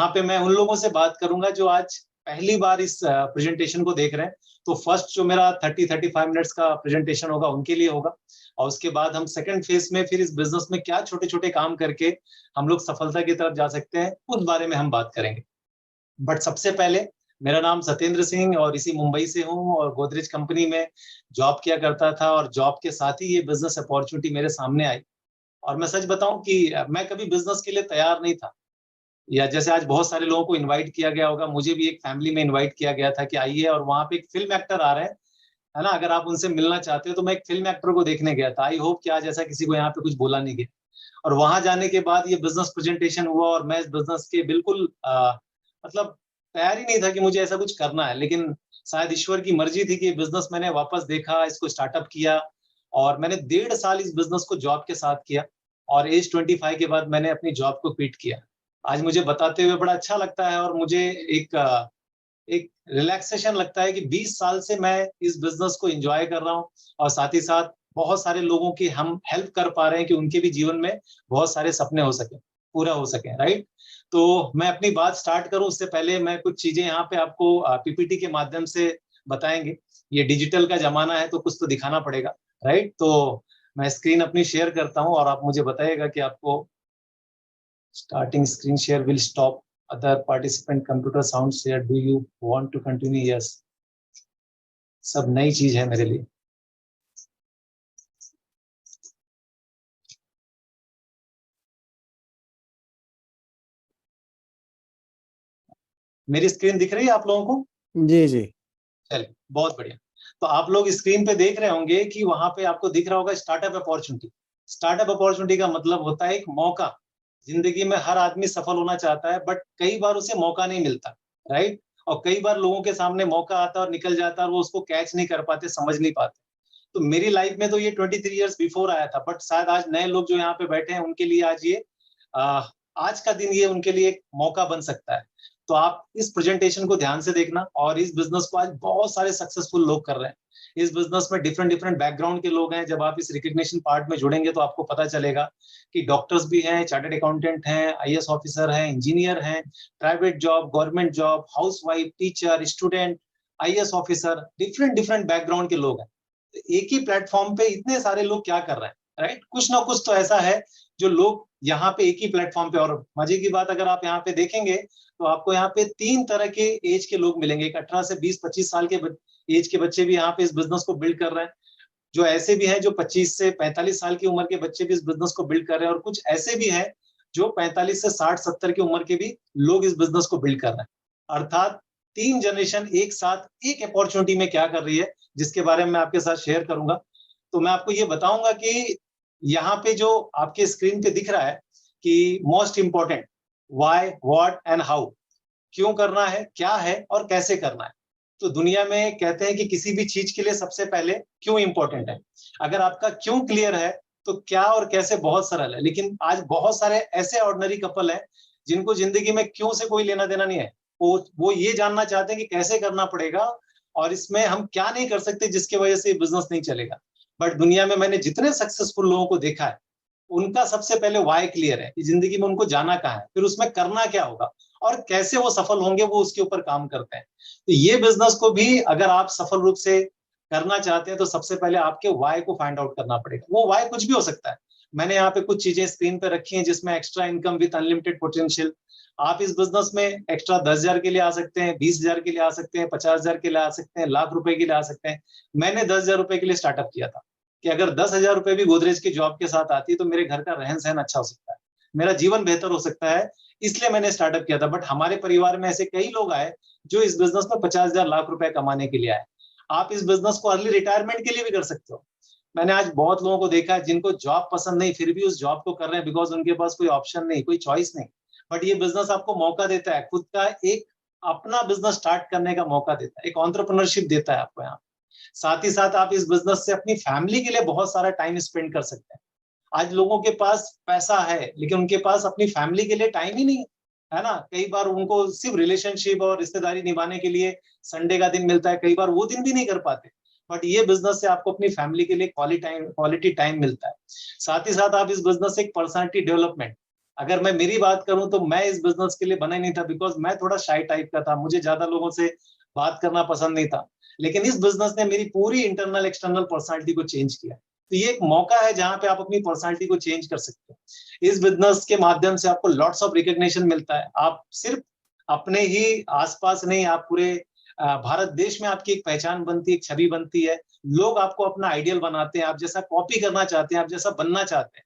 यहाँ पे मैं उन लोगों से बात करूंगा जो आज पहली बार इस प्रेजेंटेशन को देख रहे हैं। तो फर्स्ट जो मेरा 30-35 मिनट्स का प्रेजेंटेशन होगा उनके लिए होगा, और उसके बाद हम सेकंड फेज में फिर इस बिजनेस में क्या छोटे छोटे काम करके हम लोग सफलता की तरफ जा सकते हैं उस बारे में हम बात करेंगे। बट सबसे पहले, मेरा नाम सत्येंद्र सिंह और इसी मुंबई से हूँ और गोदरेज कंपनी में जॉब किया करता था, और जॉब के साथ ही ये बिजनेस अपॉर्चुनिटी मेरे सामने आई। और मैं सच बताऊं कि मैं कभी बिजनेस के लिए तैयार नहीं था, या जैसे आज बहुत सारे लोगों को इनवाइट किया गया होगा, मुझे भी एक फैमिली में इनवाइट किया गया था कि आइए, और वहां पे एक फिल्म एक्टर आ रहे हैं, है ना, अगर आप उनसे मिलना चाहते हो। तो मैं एक फिल्म एक्टर को देखने गया था। आई होप कि आज ऐसा किसी को यहाँ पे कुछ बोला नहीं गया। और वहां जाने के बाद ये बिजनेस प्रेजेंटेशन हुआ, और मैं इस बिजनेस के बिल्कुल मतलब तैयार ही नहीं था कि मुझे ऐसा कुछ करना है, लेकिन शायद ईश्वर की मर्जी थी कि बिजनेस मैंने वापस देखा, इसको स्टार्टअप किया, और मैंने 1.5 साल इस बिजनेस को जॉब के साथ किया, और एज 25 के बाद मैंने अपनी जॉब को क्विट किया। आज मुझे बताते हुए बड़ा अच्छा लगता है, और मुझे एक एक रिलैक्सेशन लगता है कि 20 साल से मैं इस बिजनेस को एंजॉय कर रहा हूँ, और साथ ही साथ बहुत सारे लोगों की हम हेल्प कर पा रहे हैं कि उनके भी जीवन में बहुत सारे सपने हो सके, पूरा हो सके, राइट। तो मैं अपनी बात स्टार्ट करूं उससे पहले मैं कुछ चीजें यहाँ पे आपको पीपीटी के माध्यम से बताएंगे। ये डिजिटल का जमाना है तो कुछ तो दिखाना पड़ेगा, राइट। तो मैं स्क्रीन अपनी शेयर करता हूँ और आप मुझे बताइएगा कि आपको starting screen share will stop. Other participant computer sound share. Do you want to continue? Yes. सब नई चीज है मेरे लिए। मेरी स्क्रीन दिख रही है आप लोगों को? जी जी। चलिए, बहुत बढ़िया। तो आप लोग स्क्रीन पे देख रहे होंगे कि वहां पे आपको दिख रहा होगा स्टार्टअप अपॉर्चुनिटी। स्टार्टअप अपॉर्चुनिटी का मतलब होता है एक मौका। जिंदगी में हर आदमी सफल होना चाहता है, बट कई बार उसे मौका नहीं मिलता, राइट। और कई बार लोगों के सामने मौका आता है और निकल जाता है, और वो उसको कैच नहीं कर पाते, समझ नहीं पाते। तो मेरी लाइफ में तो ये 23 इयर्स बिफोर आया था, बट शायद आज नए लोग जो यहाँ पे बैठे हैं उनके लिए आज ये आ, आज का दिन ये उनके लिए एक मौका बन सकता है। तो आप इस प्रेजेंटेशन को ध्यान से देखना, और इस बिजनेस को आज बहुत सारे सक्सेसफुल लोग कर रहे हैं। इस बिजनेस में डिफरेंट डिफरेंट बैकग्राउंड के लोग हैं। जब आप इस रिकग्निशन पार्ट में जुड़ेंगे तो आपको पता चलेगा कि डॉक्टर्स भी हैं, चार्टर्ड अकाउंटेंट हैं, आईएएस ऑफिसर हैं, इंजीनियर हैं, private job, government job, housewife, teacher, student, IAS officer, different different background के लोग हैं। एक ही प्लेटफॉर्म पे इतने सारे लोग क्या कर रहे हैं, राइट। कुछ ना कुछ तो ऐसा है जो लोग यहाँ पे एक ही प्लेटफॉर्म पे। और मजे की बात, अगर आप यहाँ पे देखेंगे तो आपको यहाँ पे 3 तरह के एज के लोग मिलेंगे। एक 18 से 20-25 साल के एज के बच्चे भी यहाँ पे इस बिजनेस को बिल्ड कर रहे हैं, जो ऐसे भी हैं जो 25 से 45 साल की उम्र के बच्चे भी इस बिजनेस को बिल्ड कर रहे हैं, और कुछ ऐसे भी हैं जो 45 से 60-70 की उम्र के भी लोग इस बिजनेस को बिल्ड कर रहे हैं। अर्थात 3 जनरेशन एक साथ एक अपॉर्चुनिटी में क्या कर रही है, जिसके बारे में मैं आपके साथ शेयर करूंगा। तो मैं आपको ये बताऊंगा कि यहाँ पे जो आपके स्क्रीन पे दिख रहा है कि most important, why, what and how, क्यों करना है, क्या है और कैसे करना है। तो दुनिया में कहते हैं कि किसी भी चीज के लिए सबसे पहले क्यों इंपॉर्टेंट है। अगर आपका क्यों क्लियर है तो क्या और कैसे बहुत सरल है। लेकिन आज बहुत सारे ऐसे ऑर्डिनरी कपल हैं जिनको जिंदगी में क्यों से कोई लेना देना नहीं है। वो ये जानना चाहते हैं कि कैसे करना पड़ेगा, और इसमें हम क्या नहीं कर सकते जिसकी वजह से बिजनेस नहीं चलेगा। बट दुनिया में मैंने जितने सक्सेसफुल लोगों को देखा है, उनका सबसे पहले वाई क्लियर है कि जिंदगी में उनको जाना कहाँ है, फिर उसमें करना क्या होगा, और कैसे वो सफल होंगे, वो उसके ऊपर काम करते हैं। तो ये बिजनेस को भी अगर आप सफल रूप से करना चाहते हैं तो सबसे पहले आपके वाई को फाइंड आउट करना पड़ेगा। वो वाई कुछ भी हो सकता है। मैंने यहाँ पे कुछ चीजें स्क्रीन पे रखी हैं, जिसमें extra income with unlimited potential. आप इस बिजनेस में एक्स्ट्रा 10,000 के लिए आ सकते हैं, 20,000 के लिए आ सकते हैं, 50,000 के लिए आ सकते हैं, लाख रुपए के लिए आ सकते हैं। मैंने 10,000 रुपए के लिए स्टार्टअप किया था कि अगर 10,000 रुपए भी गोदरेज की जॉब के साथ आती है तो मेरे घर का रहन सहन अच्छा हो सकता है, मेरा जीवन बेहतर हो सकता है। इसलिए मैंने स्टार्टअप किया था। बट हमारे परिवार में ऐसे कई लोग आए जो इस बिजनेस में 50,000 लाख रुपए कमाने के लिए आए। आप इस बिजनेस को अर्ली रिटायरमेंट के लिए भी कर सकते हो। मैंने आज बहुत लोगों को देखा है जिनको जॉब पसंद नहीं, फिर भी उस जॉब को कर रहे हैं, बिकॉज उनके पास कोई ऑप्शन नहीं, कोई चॉइस नहीं। बट ये बिजनेस आपको मौका देता है, खुद का एक अपना बिजनेस स्टार्ट करने का मौका देता है, एक एंटरप्रेन्योरशिप देता है आपको यहाँ। साथ ही साथ आप इस बिजनेस से अपनी फैमिली के लिए बहुत सारा टाइम स्पेंड कर सकते हैं। आज लोगों के पास पैसा है लेकिन उनके पास अपनी फैमिली के लिए टाइम ही नहीं है ना। कई बार उनको सिर्फ रिलेशनशिप और रिश्तेदारी निभाने के लिए संडे का दिन मिलता है, कई बार वो दिन भी नहीं कर पाते। बट ये बिजनेस से आपको अपनी फैमिली के लिए क्वालिटी टाइम मिलता है। साथ ही साथ आप इस बिजनेस से एक पर्सनालिटी डेवलपमेंट, अगर मैं मेरी बात करूं तो मैं इस बिजनेस के लिए बना ही नहीं था, बिकॉज मैं थोड़ा शाई टाइप का था, मुझे ज्यादा लोगों से बात करना पसंद नहीं था। लेकिन इस बिजनेस ने मेरी पूरी इंटरनल एक्सटर्नल पर्सनालिटी को चेंज किया। तो ये एक मौका है जहां पे आप अपनी पर्सनालिटी को चेंज कर सकते हैं। इस बिजनेस के माध्यम से आपको लॉट्स ऑफ रिकॉग्निशन मिलता है। आप सिर्फ अपने ही आसपास नहीं, आप पूरे भारत देश में आपकी एक पहचान बनती है, एक छवि बनती है। लोग आपको अपना आइडियल बनाते हैं, आप जैसा कॉपी करना चाहते हैं, आप जैसा बनना चाहते हैं।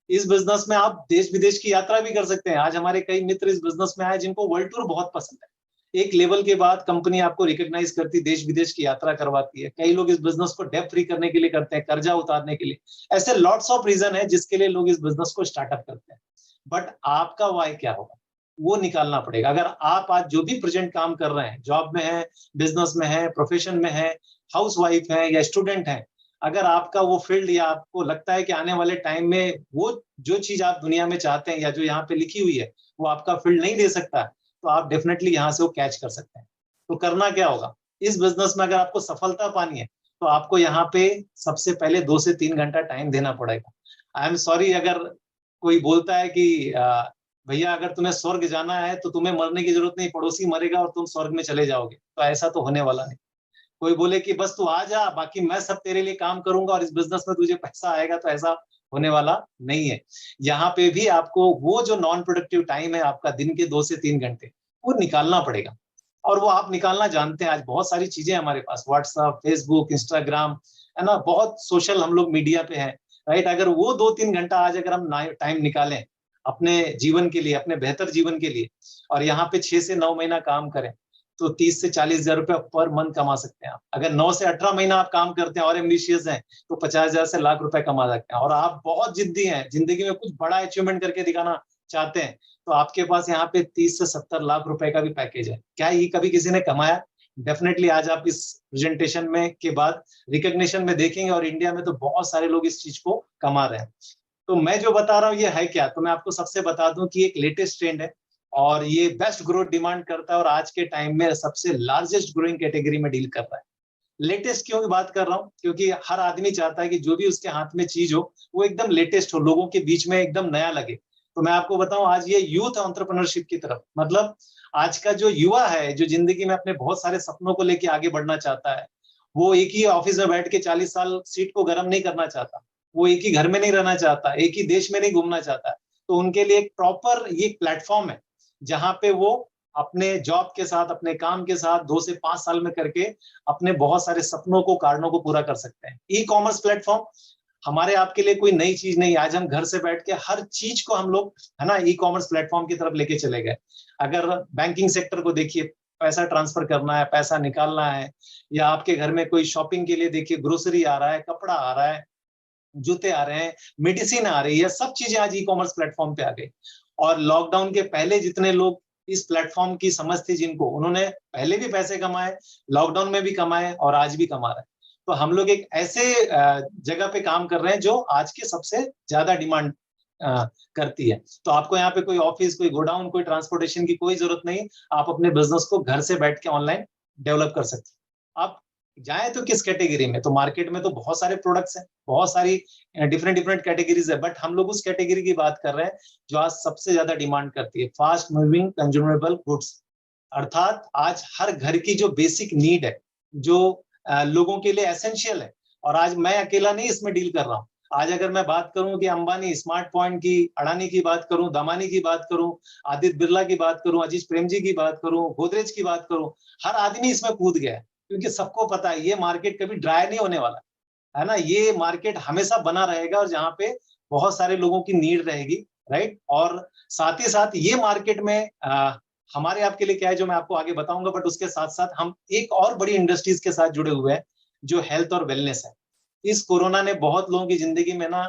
इस बिजनेस में आप देश विदेश की यात्रा भी कर सकते हैं। आज हमारे कई मित्र इस बिजनेस में आए जिनको वर्ल्ड टूर बहुत पसंद है। एक लेवल के बाद कंपनी आपको रिकॉग्नाइज करती, देश विदेश की यात्रा करवाती है। कई लोग इस बिजनेस को डेब्ट फ्री करने के लिए करते हैं, कर्जा उतारने के लिए। ऐसे लॉट्स ऑफ रीजन है जिसके लिए लोग इस बिजनेस को स्टार्टअप करते हैं। बट आपका वाई क्या होगा, वो निकालना पड़ेगा। अगर आप आज जो भी प्रेजेंट काम कर रहे हैं, जॉब में है, बिजनेस में है, प्रोफेशन में है, हाउस वाइफ है या स्टूडेंट है, अगर आपका वो फील्ड या आपको लगता है कि आने वाले टाइम में वो जो चीज आप दुनिया में चाहते हैं या जो यहाँ पे लिखी हुई है वो आपका फील्ड नहीं दे सकता, तो आप डेफिनेटली यहाँ से वो कैच कर सकते हैं। तो करना क्या होगा इस बिजनेस में, अगर आपको सफलता पानी है तो आपको यहाँ पे सबसे पहले 2 से 3 घंटा टाइम देना पड़ेगा। आई एम सॉरी, अगर कोई बोलता है कि भैया अगर तुम्हें स्वर्ग जाना है तो तुम्हें मरने की जरूरत नहीं, पड़ोसी मरेगा और तुम स्वर्ग में चले जाओगे, तो ऐसा तो होने वाला नहीं। कोई बोले कि बस तू आ जा, बाकी मैं सब तेरे लिए काम करूंगा और इस बिजनेस में तुझे पैसा आएगा, तो ऐसा होने वाला नहीं है। यहाँ पे भी आपको वो जो नॉन प्रोडक्टिव टाइम है आपका दिन के 2 से 3 घंटे, वो निकालना पड़ेगा। और वो आप निकालना जानते हैं। आज बहुत सारी चीजें हमारे पास, व्हाट्सएप, फेसबुक, इंस्टाग्राम, है ना, बहुत सोशल हम लोग मीडिया पे हैं, राइट। अगर वो 2-3 घंटा आज अगर हम टाइम निकालें अपने जीवन के लिए, अपने बेहतर जीवन के लिए, और यहाँ पे 6 से 9 महीना काम करें, तो 30 से 40 हजार रुपया पर मंथ कमा सकते हैं आप। अगर 9 से 18 महीना आप काम करते हैं और एम्बिशियस हैं, तो 50 हजार से लाख रुपए कमा सकते हैं। और आप बहुत जिद्दी हैं, जिंदगी में कुछ बड़ा अचीवमेंट करके दिखाना चाहते हैं, तो आपके पास यहाँ पे 30 से 70 लाख रुपए का भी पैकेज है। क्या ये कभी किसी ने कमाया? डेफिनेटली आज आप इस प्रेजेंटेशन में के बाद रिकॉग्निशन में देखेंगे, और इंडिया में तो बहुत सारे लोग इस चीज को कमा रहे हैं। तो मैं जो बता रहा हूँ ये है क्या, तो मैं आपको सबसे बता दूं कि एक लेटेस्ट ट्रेंड है और ये बेस्ट ग्रोथ डिमांड करता है, और आज के टाइम में सबसे लार्जेस्ट ग्रोइंग कैटेगरी में डील कर रहा है। लेटेस्ट क्यों बात कर रहा हूँ? क्योंकि हर आदमी चाहता है कि जो भी उसके हाथ में चीज हो वो एकदम लेटेस्ट हो, लोगों के बीच में एकदम नया लगे। तो मैं आपको बताऊं, आज ये यूथ एंटरप्रेन्योरशिप की तरफ, मतलब आज का जो युवा है, जो जिंदगी में अपने बहुत सारे सपनों को लेके आगे बढ़ना चाहता है, वो एक ही ऑफिस में बैठ के 40 साल सीट को गर्म नहीं करना चाहता, वो एक ही घर में नहीं रहना चाहता, एक ही देश में नहीं घूमना चाहता। तो उनके लिए एक प्रॉपर ये प्लेटफॉर्म है जहां पे वो अपने जॉब के साथ, अपने काम के साथ 2 से 5 साल में करके अपने बहुत सारे सपनों को, कारणों को पूरा कर सकते हैं। ई कॉमर्स प्लेटफॉर्म हमारे आपके लिए कोई नई चीज नहीं। आज हम घर से बैठ के हर चीज को हम लोग, है ना, ई कॉमर्स प्लेटफॉर्म की तरफ लेके चले गए। अगर बैंकिंग सेक्टर को देखिए, पैसा ट्रांसफर करना है, पैसा निकालना है, या आपके घर में कोई शॉपिंग के लिए देखिए, ग्रोसरी आ रहा है, कपड़ा आ रहा है, जूते आ रहे हैं, मेडिसिन आ रही है, सब चीजें आज ई कॉमर्स प्लेटफॉर्म पे आ गई। और लॉकडाउन के पहले जितने लोग इस प्लेटफॉर्म की समझ थी जिनको, उन्होंने पहले भी पैसे कमाए, लॉकडाउन में भी कमाए और आज भी कमा रहे हैं। तो हम लोग एक ऐसे जगह पे काम कर रहे हैं जो आज के सबसे ज्यादा डिमांड करती है। तो आपको यहाँ पे कोई ऑफिस, कोई गोडाउन, कोई ट्रांसपोर्टेशन की कोई जरूरत नहीं। आप अपने बिजनेस को घर से बैठ के ऑनलाइन डेवलप कर सकते हैं। आप जाए तो किस कैटेगरी में, तो मार्केट में तो बहुत सारे प्रोडक्ट्स हैं, बहुत सारी डिफरेंट डिफरेंट कैटेगरीज है, बट हम लोग उस कैटेगरी की बात कर रहे हैं जो आज सबसे ज्यादा डिमांड करती है, फास्ट मूविंग कंज्यूमेबल गुड्स। अर्थात आज हर घर की जो बेसिक नीड है, जो लोगों के लिए एसेंशियल है। और आज मैं अकेला नहीं इसमें डील कर रहा हूँ। आज अगर मैं बात करूं कि अंबानी, स्मार्ट पॉइंट की, अडानी की बात करूं, दमानी की बात करूं, आदित्य बिरला की बात करूं, अजीज प्रेमजी की बात करूं, गोदरेज की बात करूं, हर आदमी इसमें कूद गया है। क्योंकि सबको पता है ये मार्केट कभी ड्राई नहीं होने वाला, है ना। ये मार्केट हमेशा बना रहेगा, और जहाँ पे बहुत सारे लोगों की नीड रहेगी, राइट। और साथ ही साथ ये मार्केट में हमारे आपके लिए क्या है जो मैं आपको आगे बताऊंगा, बट उसके साथ साथ हम एक और बड़ी इंडस्ट्रीज के साथ जुड़े हुए हैं जो हेल्थ और वेलनेस है। इस कोरोना ने बहुत लोगों की जिंदगी में ना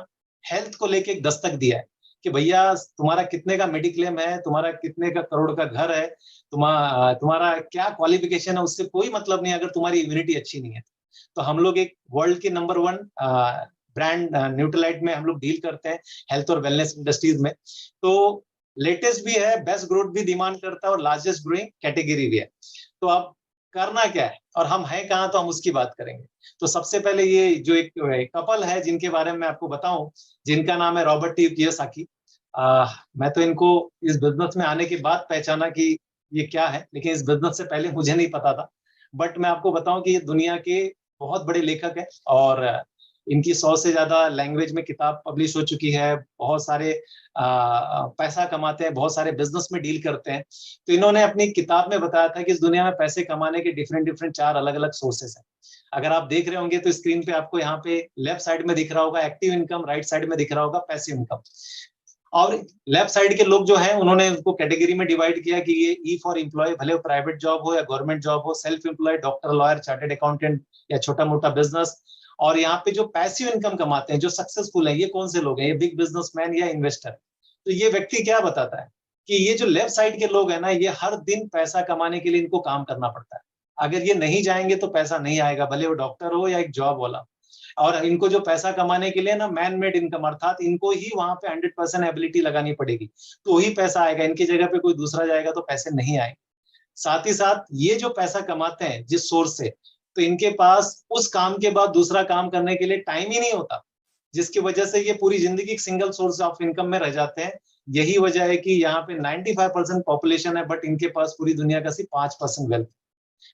हेल्थ को लेके एक दस्तक दिया है कि भैया तुम्हारा कितने का मेडिक्लेम है, तुम्हारा कितने का करोड़ का घर है, तुम्हारा क्या क्वालिफिकेशन है, उससे कोई मतलब नहीं अगर तुम्हारी इम्यूनिटी अच्छी नहीं है। तो हम लोग एक वर्ल्ड के नंबर 1 ब्रांड न्यूट्रलाइट में हम लोग डील करते हैं हेल्थ और वेलनेस इंडस्ट्रीज में। तो लेटेस्ट भी है, बेस्ट ग्रोथ भी डिमांड करता है, और लार्जेस्ट ग्रोइंग कैटेगरी भी है। तो अब करना क्या है और हम हैं कहाँ, तो हम उसकी बात करेंगे। तो सबसे पहले ये जो एक कपल है जिनके बारे में मैं आपको बताऊं, जिनका नाम है रॉबर्ट टी कियोसाकी। मैं तो इनको इस बिजनेस में आने के बाद पहचाना कि ये क्या है, लेकिन इस बिजनेस से पहले मुझे नहीं पता था। बट मैं आपको बताऊं कि ये दुनिया के बहुत बड़े लेखक हैं, और इनकी 100 से ज्यादा लैंग्वेज में किताब पब्लिश हो चुकी है। बहुत सारे पैसा कमाते हैं, बहुत सारे बिजनेस में डील करते हैं। तो इन्होंने अपनी किताब में बताया था कि इस दुनिया में पैसे कमाने के डिफरेंट डिफरेंट 4 अलग अलग सोर्सेस हैं। अगर आप देख रहे होंगे तो स्क्रीन पे आपको यहाँ पे लेफ्ट साइड में दिख रहा होगा एक्टिव इनकम, राइट साइड में दिख रहा होगा पैसिव इनकम। और लेफ्ट साइड के लोग जो हैं उन्होंने उसको कैटेगरी में डिवाइड किया कि ये ई फॉर एम्प्लॉय, भले वो प्राइवेट जॉब हो या गवर्नमेंट जॉब हो, self employ, doctor, lawyer, chartered accountant या छोटा मोटा बिजनेस। और यहाँ पे जो पैसिव इनकम कमाते हैं, जो सक्सेसफुल है, ये कौन से लोग हैं? ये बिग बिजनेसमैन या इन्वेस्टर। तो ये व्यक्ति क्या बताता है कि ये जो लेफ्ट साइड के लोग हैं ना, ये हर दिन पैसा कमाने के लिए इनको काम करना पड़ता है। अगर ये नहीं जाएंगे तो पैसा नहीं आएगा, भले वो डॉक्टर हो या एक जॉब वाला। और इनको जो पैसा कमाने के लिए ना मैन मेड इनकम, अर्थात इनको ही वहां पे 100% एबिलिटी लगानी पड़ेगी, तो ही पैसा आएगा। इनकी जगह पे कोई दूसरा जाएगा तो पैसे नहीं आएंगे। साथ ही साथ ये जो पैसा कमाते हैं जिस सोर्स से, तो इनके पास उस काम के बाद दूसरा काम करने के लिए टाइम ही नहीं होता, जिसकी वजह से ये पूरी जिंदगी सिंगल सोर्स ऑफ इनकम में रह जाते हैं। यही वजह है कि यहाँ पे 95% पॉपुलेशन है, बट इनके पास पूरी दुनिया का सिर्फ 5% वेल्थ।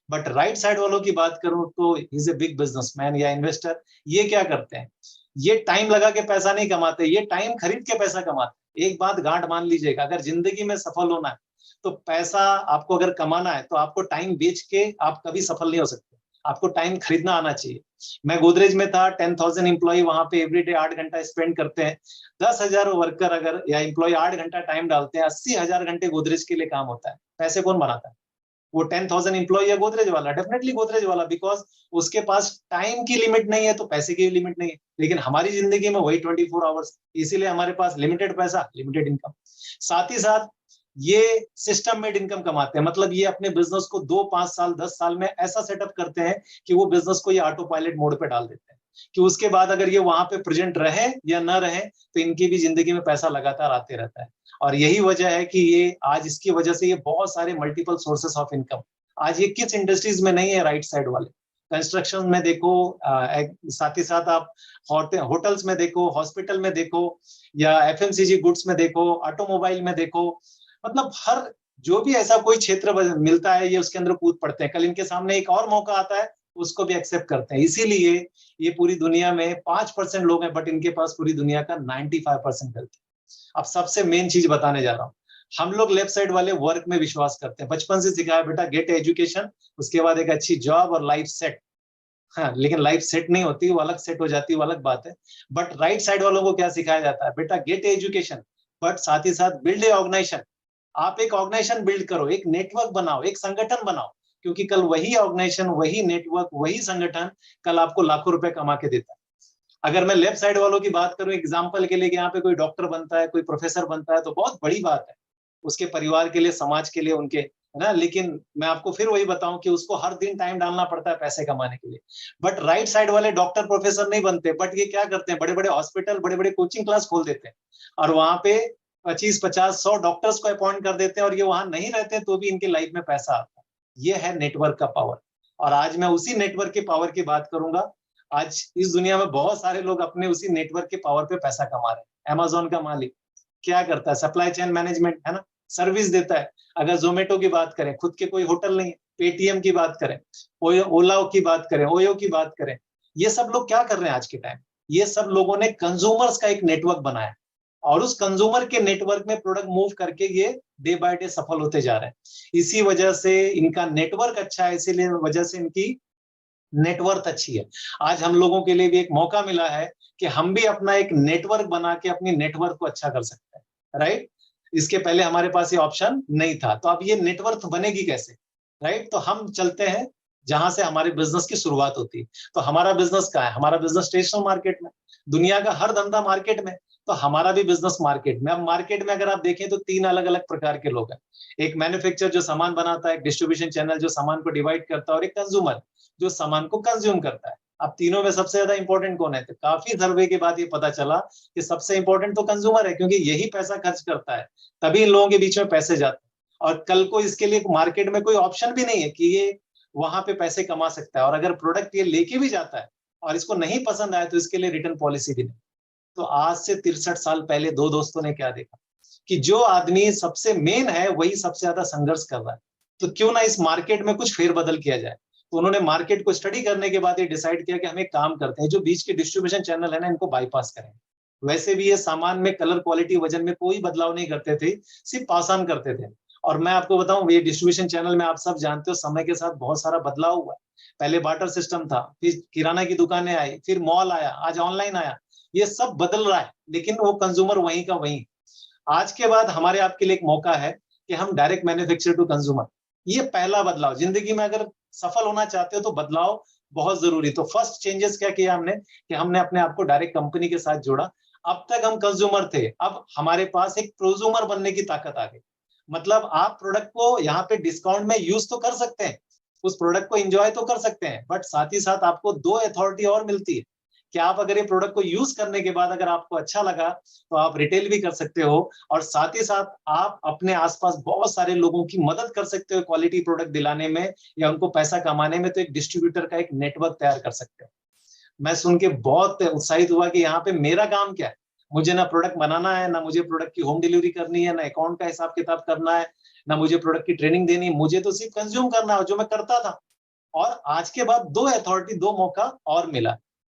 बट राइट साइड वालों की बात करूं तो इज ए बिग बिजनेसमैन या इन्वेस्टर। ये क्या करते हैं? ये टाइम लगा के पैसा नहीं कमाते, ये टाइम खरीद के पैसा कमाते हैं। एक बात गांठ मान लीजिएगा, अगर जिंदगी में सफल होना है तो पैसा आपको अगर कमाना है तो आपको टाइम बेच के आप कभी सफल नहीं हो सकते। आपको टाइम खरीदना आना चाहिए। मैं गोदरेज में था, 10,000 एम्प्लॉय वहां पे एवरीडे 8 घंटा स्पेंड करते हैं। 10,000 वर्कर अगर या एम्प्लॉय 8 घंटा टाइम डालते हैं, 80,000 घंटे गोदरेज के लिए काम होता है। पैसे कौन बनाता है? वो 10,000 एम्प्लॉय या गोदरेज वाला? डेफिनेटली गोदरेज वाला, बिकॉज उसके पास टाइम की लिमिट नहीं है तो पैसे की लिमिट नहीं है। लेकिन हमारी जिंदगी में वही 24 आवर्स, इसीलिए हमारे पास लिमिटेड पैसा, लिमिटेड इनकम। साथ ही साथ ये सिस्टम मेड इनकम कमाते हैं, मतलब ये अपने बिजनेस को 2, 5 साल, 10 साल में ऐसा सेटअप करते हैं कि वो बिजनेस को ये ऑटो पायलट मोड पे डाल देते हैं, कि उसके बाद अगर ये वहां पे प्रेजेंट रहे या ना रहे तो इनकी भी जिंदगी में पैसा लगातार आते रहता है। और यही वजह है कि ये आज इसकी वजह से ये बहुत सारे मल्टीपल सोर्सेस ऑफ इनकम। आज ये किस इंडस्ट्रीज में नहीं है? राइट साइड वाले कंस्ट्रक्शन में देखो, साथ ही साथ आप होटल्स में देखो, हॉस्पिटल में देखो, या एफएमसीजी गुड्स में देखो, ऑटोमोबाइल में देखो। मतलब हर जो भी ऐसा कोई क्षेत्र मिलता है, ये उसके अंदर कूद पड़ते हैं। कल इनके सामने एक और मौका आता है, उसको भी एक्सेप्ट करते हैं। इसीलिए ये पूरी दुनिया में 5% लोग हैं, बट इनके पास पूरी दुनिया का 95% वेल्थ है। अब सबसे मेन चीज बताने जा रहा हूँ। हम लोग लेफ्ट साइड वाले वर्क में विश्वास करते हैं, बचपन से सिखाया बेटा गेट एजुकेशन, उसके बाद एक अच्छी जॉब और लाइफ सेट। हाँ, लेकिन लाइफ सेट नहीं होती, वो अलग सेट हो जाती है, वो अलग बात है। बट राइट साइड वालों को क्या सिखाया जाता है? बेटा गेट एजुकेशन, बट साथ ही साथ बिल्ड ए ऑर्गेनाइजेशन। आप एक ऑर्गेनाइजेशन बिल्ड करो, एक नेटवर्क बनाओ, एक संगठन बनाओ, क्योंकि कल वही ऑर्गेनाइजेशन, वही नेटवर्क, वही संगठन कल आपको लाखों रुपए कमा के देता है। अगर मैं लेफ्ट साइड वालों की बात करूं एग्जाम्पल के लिए, कि यहाँ पे कोई डॉक्टर बनता है, कोई प्रोफेसर बनता है, तो बहुत बड़ी बात है उसके परिवार के लिए, समाज के लिए, उनके, है ना। लेकिन मैं आपको फिर वही बताऊं कि उसको हर दिन टाइम डालना पड़ता है पैसे कमाने के लिए। बट राइट साइड वाले डॉक्टर प्रोफेसर नहीं बनते, बट ये क्या करते हैं? बड़े बड़े हॉस्पिटल, बड़े बड़े कोचिंग क्लास खोल देते हैं, और वहां पे 25, 50, 100 डॉक्टर्स को अपॉइंट कर देते हैं, और ये वहां नहीं रहते तो भी इनके लाइफ में पैसा आता है। ये है नेटवर्क का पावर। और आज मैं उसी नेटवर्क के पावर की बात करूंगा। आज इस दुनिया में बहुत सारे लोग अपने उसी नेटवर्क के पावर पे पैसा कमा रहे हैं। अमेजोन का मालिक क्या करता है? सप्लाई चेन मैनेजमेंट, है ना, सर्विस देता है। अगर जोमेटो की बात करें, खुद के कोई होटल नहीं है। पेटीएम की बात करें, ओला की बात करें, ओयो की बात करें, ये सब लोग क्या कर रहे हैं आज के टाइम? ये सब लोगों ने कंज्यूमर्स का एक नेटवर्क बनाया, और उस कंज्यूमर के नेटवर्क में प्रोडक्ट मूव करके ये डे बाय डे सफल होते जा रहे हैं। इसी वजह से इनका नेटवर्क अच्छा है, इसीलिए वजह से इनकी नेटवर्थ अच्छी है। आज हम लोगों के लिए भी एक मौका मिला है कि हम भी अपना एक नेटवर्क बना के अपनी नेटवर्क को अच्छा कर सकते हैं, राइट। इसके पहले हमारे पास ये ऑप्शन नहीं था, तो अब ये नेटवर्क बनेगी कैसे, राइट। तो हम चलते हैं जहां से हमारे बिजनेस की शुरुआत होती है। तो हमारा बिजनेस कहाँ है? हमारा बिजनेस स्टेशनल मार्केट में। दुनिया का हर धंधा मार्केट में, तो हमारा भी बिजनेस मार्केट में। अब मार्केट में अगर आप देखें तो 3 अलग अलग प्रकार के लोग हैं। एक मैन्युफैक्चर जो सामान बनाता है, एक डिस्ट्रीब्यूशन चैनल जो सामान को डिवाइड करता है, और एक कंज्यूमर जो सामान को कंज्यूम करता है। अब तीनों में सबसे ज्यादा इंपॉर्टेंट कौन है? तो काफी सर्वे के बाद ये पता चला कि सबसे इंपॉर्टेंट तो कंज्यूमर है, क्योंकि यही पैसा खर्च करता है, तभी इन लोगों के बीच में पैसे जाते हैं। और कल को इसके लिए मार्केट में कोई ऑप्शन भी नहीं है कि ये वहां पे पैसे कमा सकता है। और अगर प्रोडक्ट ये लेके भी जाता है और इसको नहीं पसंद आया तो इसके लिए रिटर्न पॉलिसी भी नहीं। तो आज से 63 साल पहले 2 दोस्तों ने क्या देखा? कि जो आदमी सबसे मेन है वही सबसे ज्यादा संघर्ष कर रहा है, तो क्यों ना इस मार्केट में कुछ फेरबदल किया जाए। तो उन्होंने मार्केट को स्टडी करने के बाद ये डिसाइड किया कि हम एक काम करते हैं, जो बीच के डिस्ट्रीब्यूशन चैनल है ना, इनको बाईपास करें। वैसे भी ये सामान में कलर, क्वालिटी, वजन में कोई बदलाव नहीं करते थे, सिर्फ पास ऑन करते थे। और मैं आपको बताऊं, ये डिस्ट्रीब्यूशन चैनल में आप सब जानते हो समय के साथ बहुत सारा बदलाव हुआ है। पहले बार्टर सिस्टम था, फिर किराना की दुकानें आई, फिर मॉल आया, आज ऑनलाइन आया। ये सब बदल रहा है, लेकिन वो कंज्यूमर वहीं का वहीं। आज के बाद हमारे आपके लिए एक मौका है कि हम डायरेक्ट मैन्युफैक्चर टू कंज्यूमर, ये पहला बदलाव। जिंदगी में अगर सफल होना चाहते हो तो बदलाव बहुत जरूरी। तो फर्स्ट चेंजेस क्या किया हमने, कि हमने अपने आप को डायरेक्ट कंपनी के साथ जोड़ा। अब तक हम कंज्यूमर थे, अब हमारे पास एक प्रोज्यूमर बनने की ताकत आ गई। मतलब आप प्रोडक्ट को यहाँ पे डिस्काउंट में यूज तो कर सकते हैं, उस प्रोडक्ट को एंजॉय तो कर सकते हैं, बट साथ ही साथ आपको दो अथॉरिटी और मिलती है कि आप अगर ये प्रोडक्ट को यूज करने के बाद अगर आपको अच्छा लगा तो आप रिटेल भी कर सकते हो, और साथ ही साथ आप अपने आसपास बहुत सारे लोगों की मदद कर सकते हो क्वालिटी प्रोडक्ट दिलाने में या उनको पैसा कमाने में। तो एक डिस्ट्रीब्यूटर का एक नेटवर्क तैयार कर सकते हो। मैं सुन के बहुत उत्साहित हुआ कि यहाँ पे मेरा काम क्या है। मुझे ना प्रोडक्ट बनाना है, ना मुझे प्रोडक्ट की होम डिलीवरी करनी है, ना अकाउंट का हिसाब किताब करना है, ना मुझे प्रोडक्ट की ट्रेनिंग देनी है। मुझे तो सिर्फ कंज्यूम करना है, जो मैं करता था। और आज के बाद दो अथॉरिटी, दो मौका और मिला।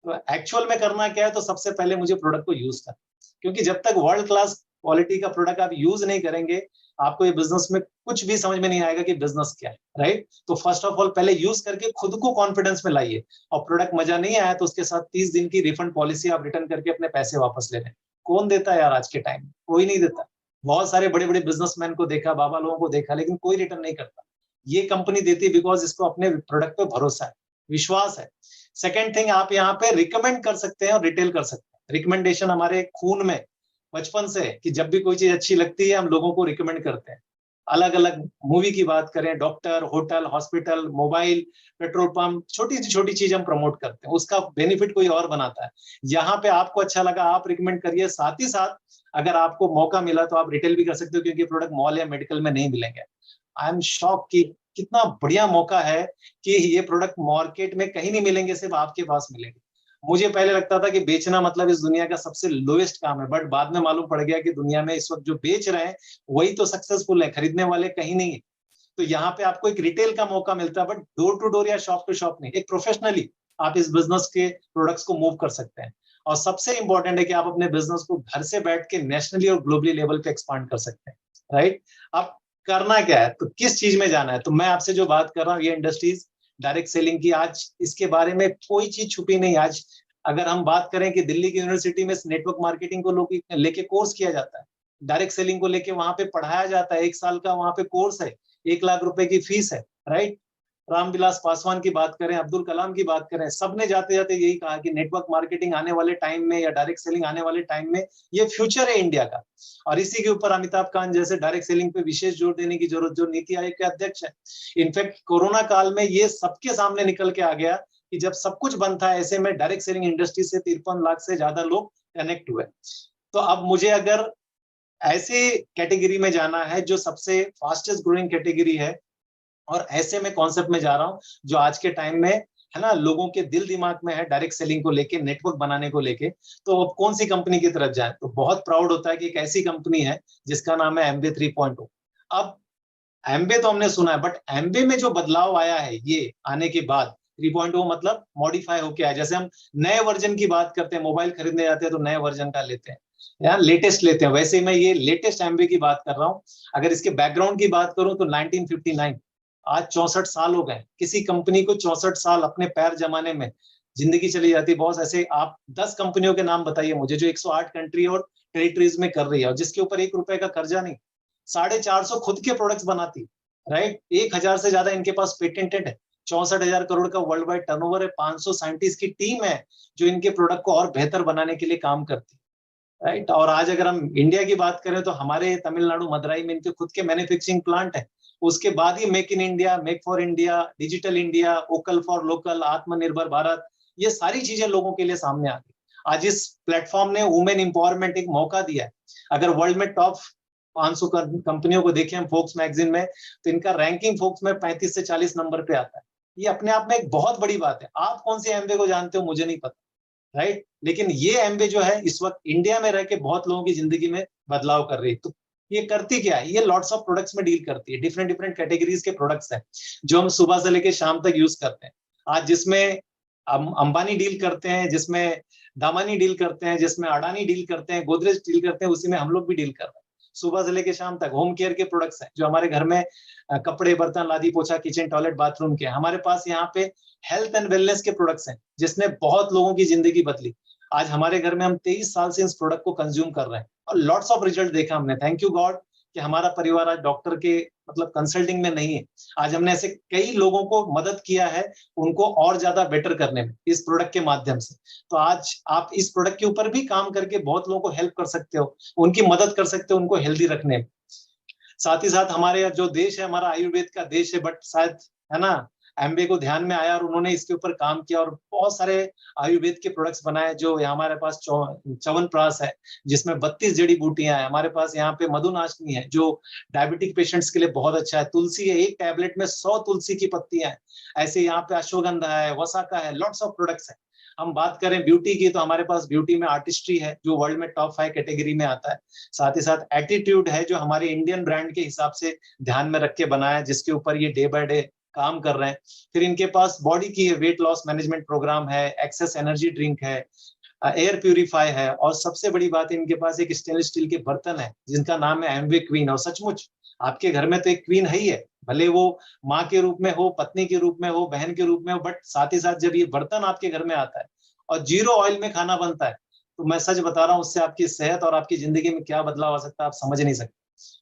तो एक्चुअल में करना क्या है, तो सबसे पहले मुझे प्रोडक्ट को यूज करना, क्योंकि जब तक वर्ल्ड क्लास क्वालिटी का प्रोडक्ट आप यूज नहीं करेंगे, आपको ये बिजनेस में कुछ भी समझ में नहीं आएगा कि बिजनेस क्या है, राइट। तो फर्स्ट ऑफ ऑल पहले यूज करके खुद को कॉन्फिडेंस में लाइए, और प्रोडक्ट मजा नहीं आया तो उसके साथ 30 दिन की रिफंड पॉलिसी आप रिटर्न करके अपने पैसे वापस ले लें। कौन देता है यार आज के टाइम में? कोई नहीं देता। बहुत सारे बड़े बड़े बिजनेसमैन को देखा, बाबा लोगों को देखा, लेकिन कोई रिटर्न नहीं करता। ये कंपनी देती है बिकॉज इसको अपने प्रोडक्ट पे भरोसा है, विश्वास है। सेकेंड थिंग, आप यहाँ पे रिकमेंड कर सकते हैं और रिटेल कर सकते हैं। रिकमेंडेशन हमारे खून में बचपन से है कि जब भी कोई चीज अच्छी लगती है हम लोगों को रिकमेंड करते हैं। अलग अलग मूवी की बात करें, doctor, hotel, hospital, mobile, petrol pump, छोटी सी छोटी चीज हम प्रमोट करते हैं, उसका बेनिफिट कोई और बनाता है। यहाँ पे आपको अच्छा लगा, आप रिकमेंड करिए। साथ ही साथ अगर आपको मौका मिला तो आप रिटेल भी कर सकते हो, क्योंकि प्रोडक्ट मॉल या मेडिकल में नहीं मिलेंगे। आई एम शॉक कि कितना बढ़िया मौका है कि ये प्रोडक्ट मार्केट में कहीं नहीं मिलेंगे, सिर्फ आपके पास मिलेंगे। मुझे पहले लगता था कि बेचना मतलब इस दुनिया का सबसे लोएस्ट काम है, बट बाद में मालूम पड़ गया कि दुनिया में इस वक्त जो बेच रहे हैं वही तो सक्सेसफुल है, खरीदने वाले कहीं नहीं है। तो यहाँ पे आपको एक रिटेल का मौका मिलता है, बट डोर टू डोर या शॉप टू शॉप नहीं, एक प्रोफेशनली आप इस बिजनेस के प्रोडक्ट्स को मूव कर सकते हैं। और सबसे इंपॉर्टेंट है कि आप अपने बिजनेस को घर से बैठ के नेशनली और ग्लोबली लेवल पे एक्सपांड कर सकते हैं, राइट। अब करना क्या है, तो किस चीज में जाना है, तो मैं आपसे जो बात कर रहा हूँ ये इंडस्ट्रीज डायरेक्ट सेलिंग की, आज इसके बारे में कोई चीज छुपी नहीं। आज अगर हम बात करें कि दिल्ली की यूनिवर्सिटी में नेटवर्क मार्केटिंग को लेके कोर्स किया जाता है, डायरेक्ट सेलिंग को लेके वहां पे पढ़ाया जाता है, 1 साल का वहां पे कोर्स है, 1 लाख रुपए की फीस है, राइट। रामविलास पासवान की बात करें, अब्दुल कलाम की बात करें, सबने जाते जाते यही कहा कि नेटवर्क मार्केटिंग आने वाले टाइम में या डायरेक्ट सेलिंग आने वाले टाइम में ये फ्यूचर है इंडिया का। और इसी के ऊपर अमिताभ कांत जैसे डायरेक्ट सेलिंग पे विशेष जोर देने की जरूरत, जो नीति आयोग के अध्यक्ष है। इनफैक्ट कोरोना काल में ये सबके सामने निकल के आ गया कि जब सब कुछ बंद था, ऐसे में डायरेक्ट सेलिंग इंडस्ट्री से 53 लाख से ज्यादा लोग कनेक्ट हुए। तो अब मुझे अगर ऐसे कैटेगरी में जाना है जो सबसे फास्टेस्ट ग्रोइंग कैटेगरी है, और ऐसे में कॉन्सेप्ट में जा रहा हूं जो आज के टाइम में है ना लोगों के दिल दिमाग में है, डायरेक्ट सेलिंग को लेके, नेटवर्क बनाने को लेके, तो अब कौन सी कंपनी की तरफ जाए, तो बहुत प्राउड होता है कि एक ऐसी कंपनी है जिसका नाम है एमवे 3.0। अब एमबे तो हमने सुना है, बट एमबे में जो बदलाव आया है ये आने के बाद, 3.0 मतलब मॉडिफाई होके आया। जैसे हम नए वर्जन की बात करते हैं, मोबाइल खरीदने जाते हैं तो नए वर्जन का लेते हैं या लेटेस्ट लेते हैं, वैसे ही मैं ये लेटेस्ट एमबे की बात कर रहा हूँ। अगर इसके बैकग्राउंड की बात करूं तो 1959, आज 64 साल हो गए। किसी कंपनी को 64 साल अपने पैर जमाने में जिंदगी चली जाती। बहुत ऐसे आप 10 कंपनियों के नाम बताइए मुझे जो 108 कंट्री और टेरिटरीज में कर रही है, और जिसके ऊपर 1 रुपए का कर्जा नहीं, 450 खुद के प्रोडक्ट्स बनाती, राइट। 1000 से ज्यादा इनके पास पेटेंटेड है, 64,000 करोड़ का वर्ल्ड वाइड टर्नओवर है, 500 साइंटिस्ट की टीम है जो इनके प्रोडक्ट को और बेहतर बनाने के लिए काम करती है, राइट। और आज अगर हम इंडिया की बात करें तो हमारे तमिलनाडु मदुरई में इनके खुद के मैन्युफैक्चरिंग प्लांट है। उसके बाद ही make in India, make for India, digital India, vocal for local, Atmanirbhar Bharat, ये सारी चीजें लोगों के लिए सामने आ गई। आज इस प्लेटफॉर्म ने वुमेन इंपावरमेंट एक मौका दिया है। अगर वर्ल्ड में टॉप 500 कंपनियों को देखें हम फोर्ब्स मैगजीन में, तो इनका रैंकिंग फोर्ब्स में 35 से 40 नंबर पे आता है। ये अपने आप में एक बहुत बड़ी बात है। आप कौन सी एमवे को जानते हो मुझे नहीं पता, राइट। लेकिन ये एमवे जो है इस वक्त इंडिया में रह के बहुत लोगों की जिंदगी में बदलाव कर रही है। तो ये करती क्या है, ये लॉट्स ऑफ प्रोडक्ट्स में डील करती है, डिफरेंट डिफरेंट कैटेगरीज के प्रोडक्ट्स हैं जो हम सुबह से लेकर शाम तक यूज करते हैं। आज जिसमें अंबानी डील करते हैं, जिसमें दामानी डील करते हैं, जिसमें अडानी डील करते हैं, गोदरेज डील करते हैं, उसी में हम लोग भी डील कर रहे हैं। सुबह से लेकर शाम तक होम केयर के प्रोडक्ट्स हैं जो हमारे घर में कपड़े, बर्तन, लादी, पोछा, किचन, टॉयलेट, बाथरूम के। हमारे पास यहाँ पे हेल्थ एंड वेलनेस के प्रोडक्ट्स हैं जिसने बहुत लोगों की जिंदगी बदली। आज हमारे घर में हम 23 साल से इस प्रोडक्ट को कंज्यूम कर रहे हैं और लॉट्स ऑफ रिजल्ट देखा हमने। थैंक यू गॉड कि हमारा परिवार आज डॉक्टर के मतलब कंसल्टिंग में नहीं है। आज हमने ऐसे कई लोगों को मदद किया है उनको और ज्यादा बेटर करने में इस प्रोडक्ट के माध्यम से। तो आज आप इस प्रोडक्ट के ऊपर भी काम करके बहुत लोगों को हेल्प कर सकते हो, उनकी मदद कर सकते हो, उनको हेल्दी रखने में। साथ ही साथ हमारे जो देश है, हमारा आयुर्वेद का देश है, बट शायद है ना एमबीए को ध्यान में आया और उन्होंने इसके ऊपर काम किया और बहुत सारे आयुर्वेद के प्रोडक्ट्स बनाए। जो हमारे पास च्यवनप्राश है जिसमें 32 जड़ी बूटियां हैं। हमारे पास यहाँ पे मधुनाशनी है जो डायबिटिक पेशेंट्स के लिए बहुत अच्छा है। तुलसी है, एक टैबलेट में 100 तुलसी की पत्तियां हैं। ऐसे यहाँ पे अश्वगंधा है, वसाका है, लॉट्स ऑफ प्रोडक्ट्स है। हम बात करें ब्यूटी की तो हमारे पास ब्यूटी में आर्टिस्ट्री है जो वर्ल्ड में टॉप 5 कैटेगरी में आता है। साथ ही साथ एटीट्यूड है जो हमारे इंडियन ब्रांड के हिसाब से ध्यान में रख के बनाया है, जिसके ऊपर ये डे बाय डे काम कर रहे हैं। फिर इनके पास बॉडी की वेट लॉस मैनेजमेंट प्रोग्राम है, एक्सेस एनर्जी ड्रिंक है, एयर प्यूरिफाई है और सबसे बड़ी बात इनके पास एक स्टेनलेस स्टील के बर्तन है जिनका नाम है एमवे क्वीन। और सचमुच आपके घर में तो एक क्वीन है ही है, भले वो माँ के रूप में हो, पत्नी के रूप में हो, बहन के रूप में हो, बट साथ ही साथ जब ये बर्तन आपके घर में आता है और 0 ऑयल में खाना बनता है तो मैं सच बता रहा हूँ उससे आपकी सेहत और आपकी जिंदगी में क्या बदलाव आ सकता है आप समझ नहीं सकते।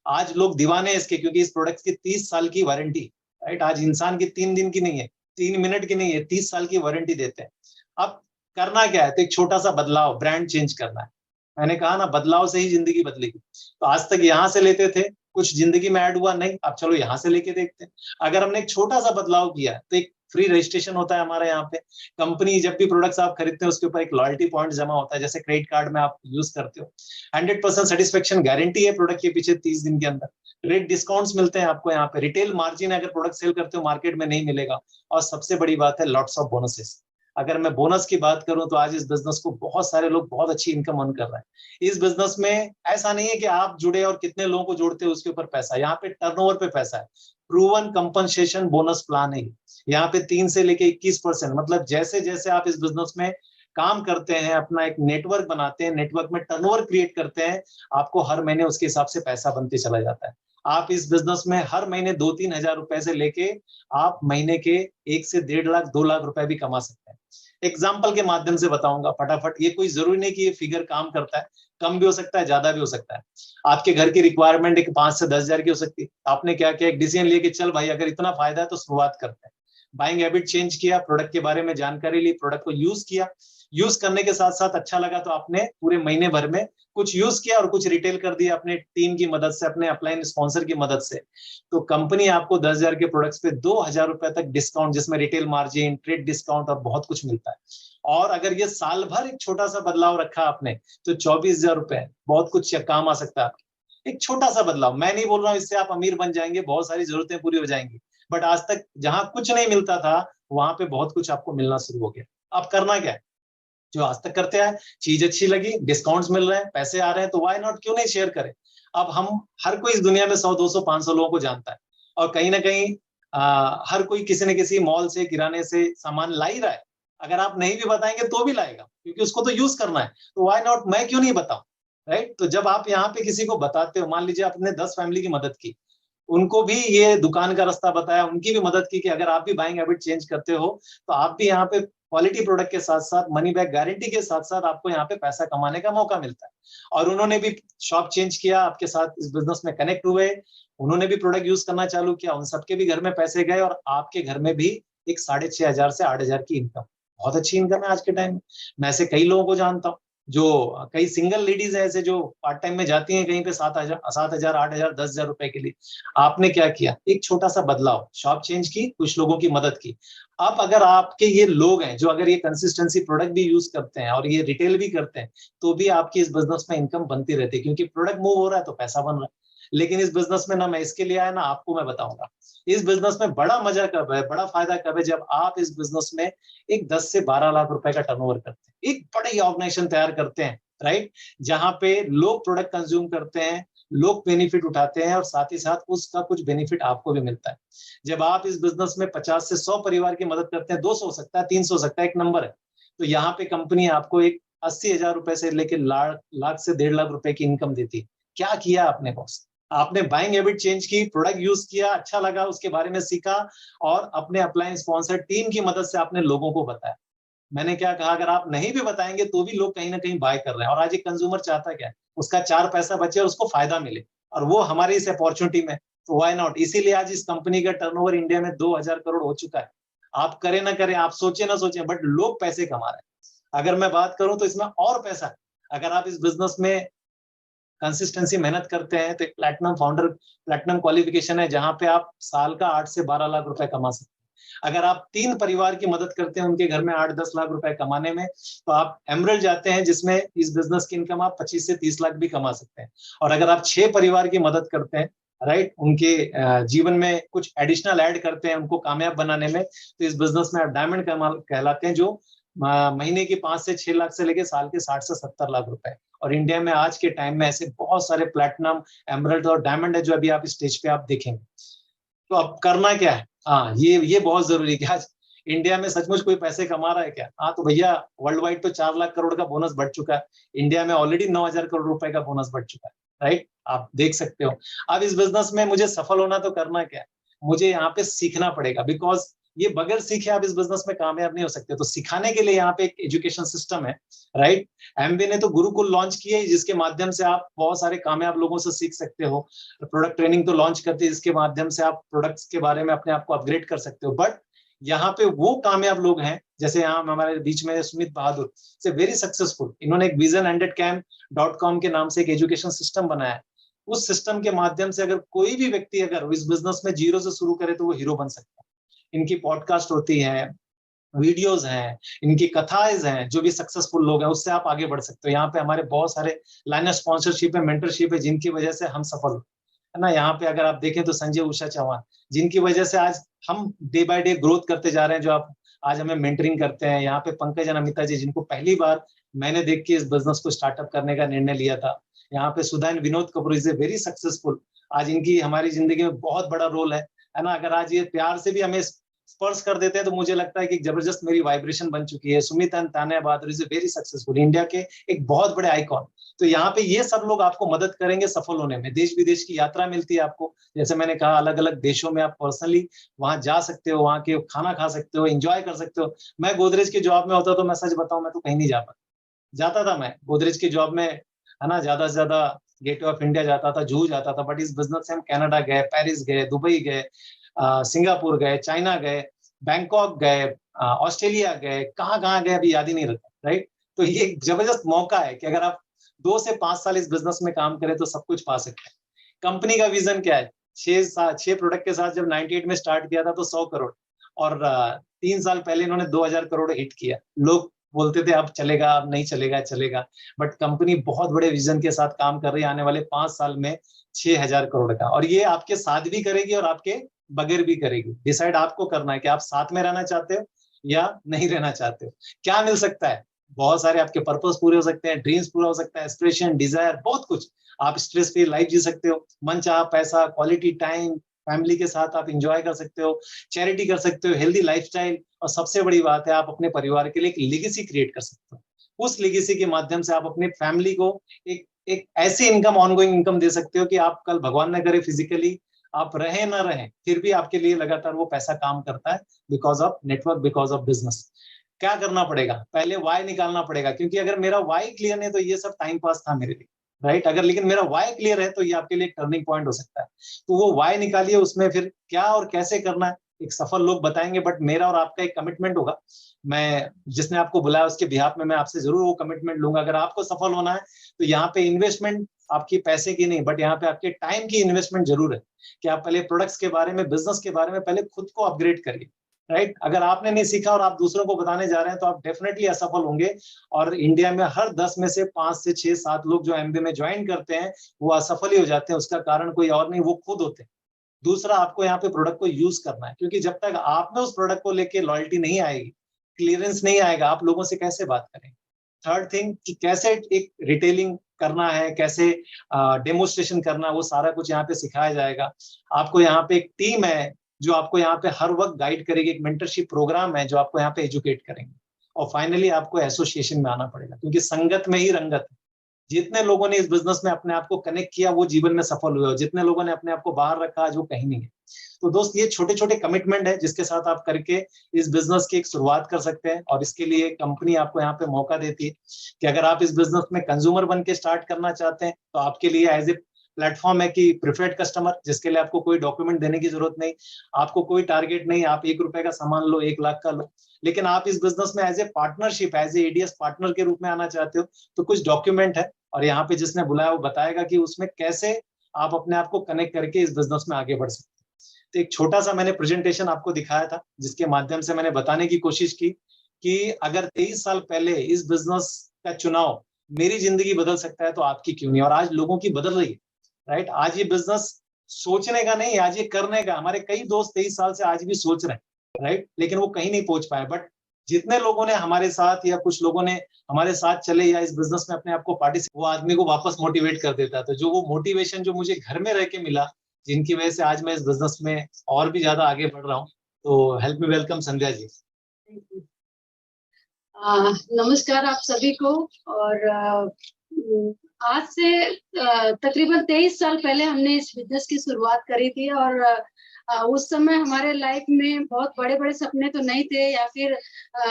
आज लोग दीवाने इसके क्योंकि इस प्रोडक्ट की 30 साल की वारंटी, राइट। आज इंसान की 3 दिन की नहीं है, 3 मिनट की नहीं है, 30 साल की वारंटी देते हैं। अब करना क्या है, तो एक छोटा सा बदलाव, ब्रांड चेंज करना है। मैंने कहा ना बदलाव से ही जिंदगी बदलेगी। तो आज तक यहाँ से लेते थे, कुछ जिंदगी में ऐड हुआ नहीं, अब चलो यहाँ से लेके देखते हैं। अगर हमने एक छोटा सा बदलाव किया तो एक फ्री रजिस्ट्रेशन होता है हमारे यहाँ पे। कंपनी जब भी प्रोडक्ट्स आप खरीदते हैं उसके ऊपर एक लॉयल्टी पॉइंट जमा होता है, जैसे क्रेडिट कार्ड में आप यूज करते हो। 100% सेटिस्फेक्शन गारंटी है प्रोडक्ट के पीछे 30 दिन के अंदर। ग्रेट डिस्काउंट्स मिलते हैं आपको यहाँ पे। रिटेल मार्जिन अगर प्रोडक्ट सेल करते हो मार्केट में नहीं मिलेगा। और सबसे बड़ी बात है लॉट्स ऑफ बोनसेस। अगर मैं बोनस की बात करूं तो आज इस बिजनेस को बहुत सारे लोग बहुत अच्छी इनकम अर्न कर रहे हैं। इस बिजनेस में ऐसा नहीं है कि आप जुड़े और कितने लोगों को जोड़ते हो उसके ऊपर पैसा, यहाँ पे टर्नओवर पे पैसा है। प्रूवन कंपनसेशन बोनस प्लान है यहाँ पे 3 से लेके 21%। मतलब जैसे जैसे आप इस बिजनेस में काम करते हैं, अपना एक नेटवर्क बनाते हैं, नेटवर्क में टर्नओवर क्रिएट करते हैं, आपको हर महीने उसके हिसाब से पैसा बनते चला जाता है। आप इस बिजनेस में हर महीने 2-3 हजार रुपए से लेके आप महीने के 1 से 1.5 लाख 2 लाख रुपए भी कमा सकते हैं। एग्जाम्पल के माध्यम से बताऊंगा फटाफट। ये कोई जरूरी नहीं कि ये फिगर काम करता है, कम भी हो सकता है, ज्यादा भी हो सकता है। आपके घर की रिक्वायरमेंट एक 5 से 10 हजार की हो सकती है। आपने क्या किया, एक डिसीजन लिया कि चल भाई अगर इतना फायदा है तो शुरुआत करते हैं। बाइंग हैबिट चेंज किया, प्रोडक्ट के बारे में जानकारी ली, प्रोडक्ट को यूज किया। यूज करने के साथ साथ अच्छा लगा तो आपने पूरे महीने भर में कुछ यूज किया और कुछ रिटेल कर दिया अपने टीम की मदद से, अपने अपलाइन स्पॉन्सर की मदद से। तो कंपनी आपको 10 हजार के प्रोडक्ट्स पे 2 हजार रुपए तक डिस्काउंट, जिसमें रिटेल मार्जिन, ट्रेड डिस्काउंट और बहुत कुछ मिलता है। और अगर ये साल भर एक छोटा सा बदलाव रखा आपने तो 24 हजार रुपए बहुत कुछ काम आ सकता है। एक छोटा सा बदलाव, मैं नहीं बोल रहा हूँ इससे आप अमीर बन जाएंगे, बहुत सारी जरूरतें पूरी हो जाएंगी, बट आज तक जहां कुछ नहीं मिलता था वहां पे बहुत कुछ आपको मिलना शुरू हो गया। अब करना क्या है, जो आज तक करते आए, चीज अच्छी लगी, डिस्काउंट्स मिल रहे हैं, पैसे आ रहे हैं, तो व्हाई नॉट, क्यों नहीं शेयर करें। अब हम हर कोई इस दुनिया में 100 200 500 लोगों को जानता है और कहीं ना कहीं हर कोई किसी न किसी मॉल से, किराने से सामान ला ही रहा है। अगर आप नहीं भी बताएंगे तो भी लाएगा क्योंकि उसको तो यूज करना है। तो व्हाई नॉट, मैं क्यों नहीं बताऊं, राइट। तो जब आप यहाँ पे किसी को बताते हो, मान लीजिए आपने 10 फैमिली की मदद की, उनको भी ये दुकान का रास्ता बताया, उनकी भी मदद की कि अगर आप भी बाइंग हैबिट चेंज करते हो तो आप भी यहाँ पे क्वालिटी प्रोडक्ट के साथ साथ मनी बैक गारंटी के साथ साथ आपको यहाँ पे पैसा कमाने का मौका मिलता है। और उन्होंने भी शॉप चेंज किया, आपके साथ इस बिजनेस में कनेक्ट हुए, उन्होंने भी प्रोडक्ट यूज करना चालू किया, उन सबके भी घर में पैसे गए और आपके घर में भी एक 6,500 से 8,000 की इनकम, बहुत अच्छी इनकम है आज के टाइम में। मैं ऐसे कई लोगों को जानता हूँ, जो कई सिंगल लेडीज है ऐसे जो पार्ट टाइम में जाती हैं कहीं पे 7,000 8,000 10,000 रुपए के लिए। आपने क्या किया, एक छोटा सा बदलाव, शॉप चेंज की, कुछ लोगों की मदद की। अब अगर आपके ये लोग हैं जो अगर ये कंसिस्टेंसी प्रोडक्ट भी यूज करते हैं और ये रिटेल भी करते हैं तो भी आपकी इस बिजनेस में इनकम बनती रहती है, क्योंकि प्रोडक्ट मूव हो रहा है तो पैसा बन रहा है। लेकिन इस बिजनेस में ना मैं इसके लिए आया ना आपको मैं बताऊंगा इस बिजनेस में बड़ा मजा कब है, बड़ा फायदा कब है, जब आप इस बिजनेस में एक 10 से 12 लाख रुपए का टर्नओवर करते हैं, एक बड़ी ऑर्गेनाइजेशन तैयार करते हैं, राइट, जहां पे लोग प्रोडक्ट कंज्यूम करते हैं, लोग बेनिफिट उठाते हैं और साथ ही साथ उसका कुछ बेनिफिट आपको भी मिलता है। जब आप इस बिजनेस में 50 से 100 परिवार की मदद करते हैं, 200 हो सकता है, 300 हो सकता है, एक नंबर है, तो यहाँ पे कंपनी आपको एक 80,000 रुपए से लेके लाख से 1.5 लाख रुपए की इनकम देती है। क्या किया आपने बॉस? आपने बाइंग हैबिट चेंज की, प्रोडक्ट यूज किया, अच्छा लगा, उसके बारे में सीखा और अपने अपलाइन स्पॉन्सर टीम की मदद से आपने लोगों को बताया। मैंने क्या कहा, अगर आप नहीं भी बताएंगे तो भी लोग कहीं ना कहीं बाय कर रहे हैं। और आज एक कंज्यूमर चाहता क्या है, उसका 4 पैसा बचे और उसको फायदा मिले, और वो हमारी इस अपॉर्चुनिटी में, तो व्हाई नॉट। इसीलिए आज इस कंपनी का टर्नओवर इंडिया में 2,000 करोड़ हो चुका है। आप करें ना करें, आप सोचे ना सोचे, बट लोग पैसे कमा रहे हैं। अगर मैं बात करूं तो इसमें और पैसा है। अगर आप इस बिजनेस में कंसिस्टेंसी मेहनत करते हैं तो एक प्लैटिनम क्वालिफिकेशन है, जहां पे आप साल का 8 से 12 लाख रुपए कमा सकते हैं। अगर आप 3 परिवार की मदद करते हैं उनके घर में 8-10 लाख रुपए कमाने में, तो आप एमरल्ड जाते हैं, जिसमें इस बिजनेस की इनकम आप 25 से 30 लाख भी कमा सकते हैं। और अगर आप 6 परिवार की मदद करते हैं, राइट, उनके जीवन में कुछ एडिशनल ऐड करते हैं उनको कामयाब बनाने में, तो इस बिजनेस में आप डायमंड कहलाते हैं, जो महीने की 5 से 6 लाख से लेके साल के 60 से 70 लाख रुपए। और इंडिया में आज के टाइम में ऐसे बहुत सारे प्लैटिनम, एमरल्ड और डायमंड है, जो अभी आप स्टेज पे आप देखेंगे। तो अब करना क्या है? हाँ, ये बहुत जरूरी है कि आज इंडिया में सचमुच कोई पैसे कमा रहा है क्या? हाँ, तो भैया वर्ल्ड वाइड तो 4 लाख करोड़ का बोनस बढ़ चुका है। इंडिया में ऑलरेडी 9,000 करोड़ रुपए का बोनस बढ़ चुका है, राइट? आप देख सकते हो। अब इस बिजनेस में मुझे सफल होना तो करना क्या है? मुझे यहाँ पे सीखना पड़ेगा, बिकॉज ये बगैर सीखे आप इस बिजनेस में कामयाब नहीं हो सकते। तो सिखाने के लिए यहाँ पे एक एजुकेशन सिस्टम है, राइट? एमबी ने तो गुरुकुल लॉन्च किया है, जिसके माध्यम से आप बहुत सारे कामयाब लोगों से सीख सकते हो। प्रोडक्ट ट्रेनिंग तो लॉन्च करते हैं, जिसके माध्यम से आप प्रोडक्ट्स के बारे में अपने आप को अपग्रेड कर सकते हो। बट यहाँ पे वो कामयाब लोग हैं, जैसे यहाँ हमारे बीच में सुमित बहादुर से वेरी सक्सेसफुल, इन्होंने एक vision100camp.com के नाम से एक एजुकेशन सिस्टम बनाया है। उस सिस्टम के माध्यम से अगर कोई भी व्यक्ति अगर इस बिजनेस में जीरो से शुरू करे तो वो हीरो बन सकता है। इनकी पॉडकास्ट होती है, वीडियोस हैं, इनकी कथाएं हैं, जो भी सक्सेसफुल लोग हैं उससे आप आगे बढ़ सकते हो। यहाँ पे हमारे बहुत सारे लाइन स्पॉन्सरशिप है, मेंटरशिप है, जिनकी वजह से हम सफल है ना। यहाँ पे अगर आप देखें तो संजय उषा चौहान, जिनकी वजह से आज हम डे बाय डे ग्रोथ करते जा रहे हैं, जो आप आज हमें मेंटरिंग करते हैं। यहाँ पे पंकज अमिता जी, जिनको पहली बार मैंने देख के इस बिजनेस को स्टार्टअप करने का निर्णय लिया था। यहाँ पे Sudha and Vinod Kapoor is a very successful, आज इनकी हमारी जिंदगी में बहुत बड़ा रोल है ना। अगर आज ये प्यार से भी हमें स्पर्श कर देते हैं तो मुझे लगता है कि जबरदस्त मेरी वाइब्रेशन बन चुकी है। Sumit and Tanya Bahadur is a very successful, India के एक बहुत बड़े आइकॉन। तो यहाँ पे ये सब लोग आपको मदद करेंगे सफल होने में। देश विदेश की यात्रा मिलती है आपको, जैसे मैंने कहा, अलग अलग देशों में आप पर्सनली वहां जा सकते हो, वहां के खाना खा सकते हो, एंजॉय कर सकते हो। मैं गोदरेज की जॉब में होता तो मैं सच बताऊं, मैं तो कहीं नहीं जा पाता। जाता था मैं गोदरेज की जॉब में, है ना, ज्यादा से ज्यादा गेटवे ऑफ इंडिया जाता था, जूहू जाता था। बट इस बिजनेस से हम कनाडा गए, पेरिस गए, दुबई गए, सिंगापुर गए, चाइना गए, बैंकॉक गए, ऑस्ट्रेलिया गए, कहाँ कहाँ गए अभी याद ही नहीं रहता, राइट? तो ये एक जबरदस्त मौका है कि अगर आप 2 से 5 साल इस बिजनेस में काम करें तो सब कुछ पा सकते हैं। कंपनी का विजन क्या है? 6 प्रोडक्ट के साथ जब 98 में स्टार्ट किया था तो 100 करोड़, और 3 साल पहले इन्होंने 2,000 करोड़ हिट किया। लोग बोलते थे अब चलेगा, अब नहीं चलेगा, चलेगा, बट कंपनी बहुत बड़े विजन के साथ काम कर रही है। आने वाले 5 साल में 6,000 करोड़ का, और ये आपके साथ भी करेगी और आपके बगैर भी करेगी। डिसाइड आपको करना है कि आप साथ में रहना चाहते हो या नहीं रहना चाहते हो। क्या मिल सकता है? बहुत सारे आपके पर्पस पूरे हो सकते हैं, ड्रीम्स पूरा हो सकता है, एस्पिरेशन, डिजायर, बहुत कुछ। आप स्ट्रेस फ्री लाइफ जी सकते हो, मन चाहा पैसा, क्वालिटी टाइम, फैमिली के साथ आप इंजॉय कर सकते हो, चैरिटी कर सकते हो, हेल्दी लाइफस्टाइल, और सबसे बड़ी बात है आप अपने परिवार के लिए एक लेगेसी क्रिएट कर सकते हो। उस लेगेसी के माध्यम से आप अपने फैमिली को एक एक ऐसी इनकम, ऑनगोइंग इनकम दे सकते हो कि आप कल भगवान न करे फिजिकली आप रहे ना रहे, फिर भी आपके लिए लगातार वो पैसा काम करता है, because of network, because of business. क्या करना पड़ेगा? पहले वाई निकालना पड़ेगा, क्योंकि अगर मेरा वाई क्लियर नहीं तो ये सब टाइम पास था मेरे लिए, राइट? अगर लेकिन मेरा वाई क्लियर है तो ये आपके लिए टर्निंग पॉइंट हो सकता है। तो वो वाई निकालिए, उसमें फिर क्या और कैसे करना है एक सफल लोग बताएंगे, बट मेरा और आपका एक कमिटमेंट होगा। मैं जिसने आपको बुलाया उसके बिहाफ में मैं आपसे जरूर वो कमिटमेंट लूंगा। अगर आपको सफल होना है तो यहाँ पे इन्वेस्टमेंट आपकी पैसे की नहीं, बट यहाँ पे आपके टाइम की इन्वेस्टमेंट जरूर है, कि आप पहले प्रोडक्ट्स के बारे में, बिजनेस के बारे में पहले खुद को अपग्रेड करिए, राइट? अगर आपने नहीं सीखा और आप दूसरों को बताने जा रहे हैं तो आप डेफिनेटली असफल होंगे। और इंडिया में हर 10 में से 5 से 6 7 लोग जो एमबीए में ज्वाइन करते हैं वो असफल ही हो जाते हैं। उसका कारण कोई और नहीं, वो खुद होते हैं। दूसरा, आपको यहाँ पे प्रोडक्ट को यूज करना है, क्योंकि जब तक आप में उस प्रोडक्ट को लेके लॉयल्टी नहीं आएगी, क्लियरेंस नहीं आएगा, आप लोगों से कैसे बात करेंगे? थर्ड थिंग कि कैसे एक रिटेलिंग करना है, कैसे डेमोस्ट्रेशन करना है, वो सारा कुछ यहाँ पे सिखाया जाएगा। आपको यहाँ पे एक टीम है जो आपको यहाँ पे हर वक्त गाइड करेगी, एक मेंटरशिप प्रोग्राम है जो आपको यहाँ पे एजुकेट करेंगे। और फाइनली आपको एसोसिएशन में आना पड़ेगा, क्योंकि संगत में ही रंगत है। जितने लोगों ने इस बिजनेस में अपने आप को कनेक्ट किया वो जीवन में सफल हुए, और जितने लोगों ने अपने आप को बाहर रखा आज वो कहीं नहीं है। तो दोस्त, ये छोटे छोटे कमिटमेंट है जिसके साथ आप करके इस बिजनेस की एक शुरुआत कर सकते हैं। और इसके लिए कंपनी आपको यहाँ पे मौका देती है कि अगर आप इस बिजनेस में कंज्यूमर बन के स्टार्ट करना चाहते हैं तो आपके लिए एज ए प्लेटफॉर्म है कि प्रिफर्ड कस्टमर, जिसके लिए आपको कोई डॉक्यूमेंट देने की जरूरत नहीं, आपको कोई टारगेट नहीं, आप 1 रुपए का सामान लो, 1 लाख का लो। लेकिन आप इस बिजनेस में as a partnership, as a ADS partner के रूप में आना चाहते हो तो कुछ डॉक्यूमेंट है, और यहाँ पे जिसने बुलाया वो बताएगा कि उसमें कैसे आप अपने आप को कनेक्ट करके इस बिजनेस में आगे बढ़ सकते हैं। तो एक छोटा सा मैंने प्रेजेंटेशन आपको दिखाया था जिसके माध्यम से मैंने बताने की कोशिश की कि अगर 23 साल पहले इस बिजनेस का चुनाव मेरी जिंदगी बदल सकता है तो आपकी क्यों नहीं। और आज लोगों की बदल रही है, राइट। आज ये बिजनेस सोचने का नहीं, आज ये करने का। हमारे कई दोस्त 23 साल से आज भी सोच रहे हैं, राइट, लेकिन वो कहीं नहीं पहुंच पाए। बट जितने लोगों ने हमारे साथ या कुछ लोगों ने हमारे साथ चले या इस बिजनेस में अपने आप को पार्टिसिपेट, वो आदमी को वापस मोटिवेट कर देता है। तो जो वो मोटिवेशन जो मुझे घर में रह के मिला, जिनकी वजह से आज मैं इस बिजनेस में और भी ज्यादा आगे बढ़ रहा हूँ। तो help me welcome Sandhya ji. नमस्कार आप सभी को। और आज से तकरीबन 23 साल पहले हमने इस बिजनेस की शुरुआत करी थी। और उस समय हमारे लाइफ में बहुत बड़े बड़े सपने तो नहीं थे, या फिर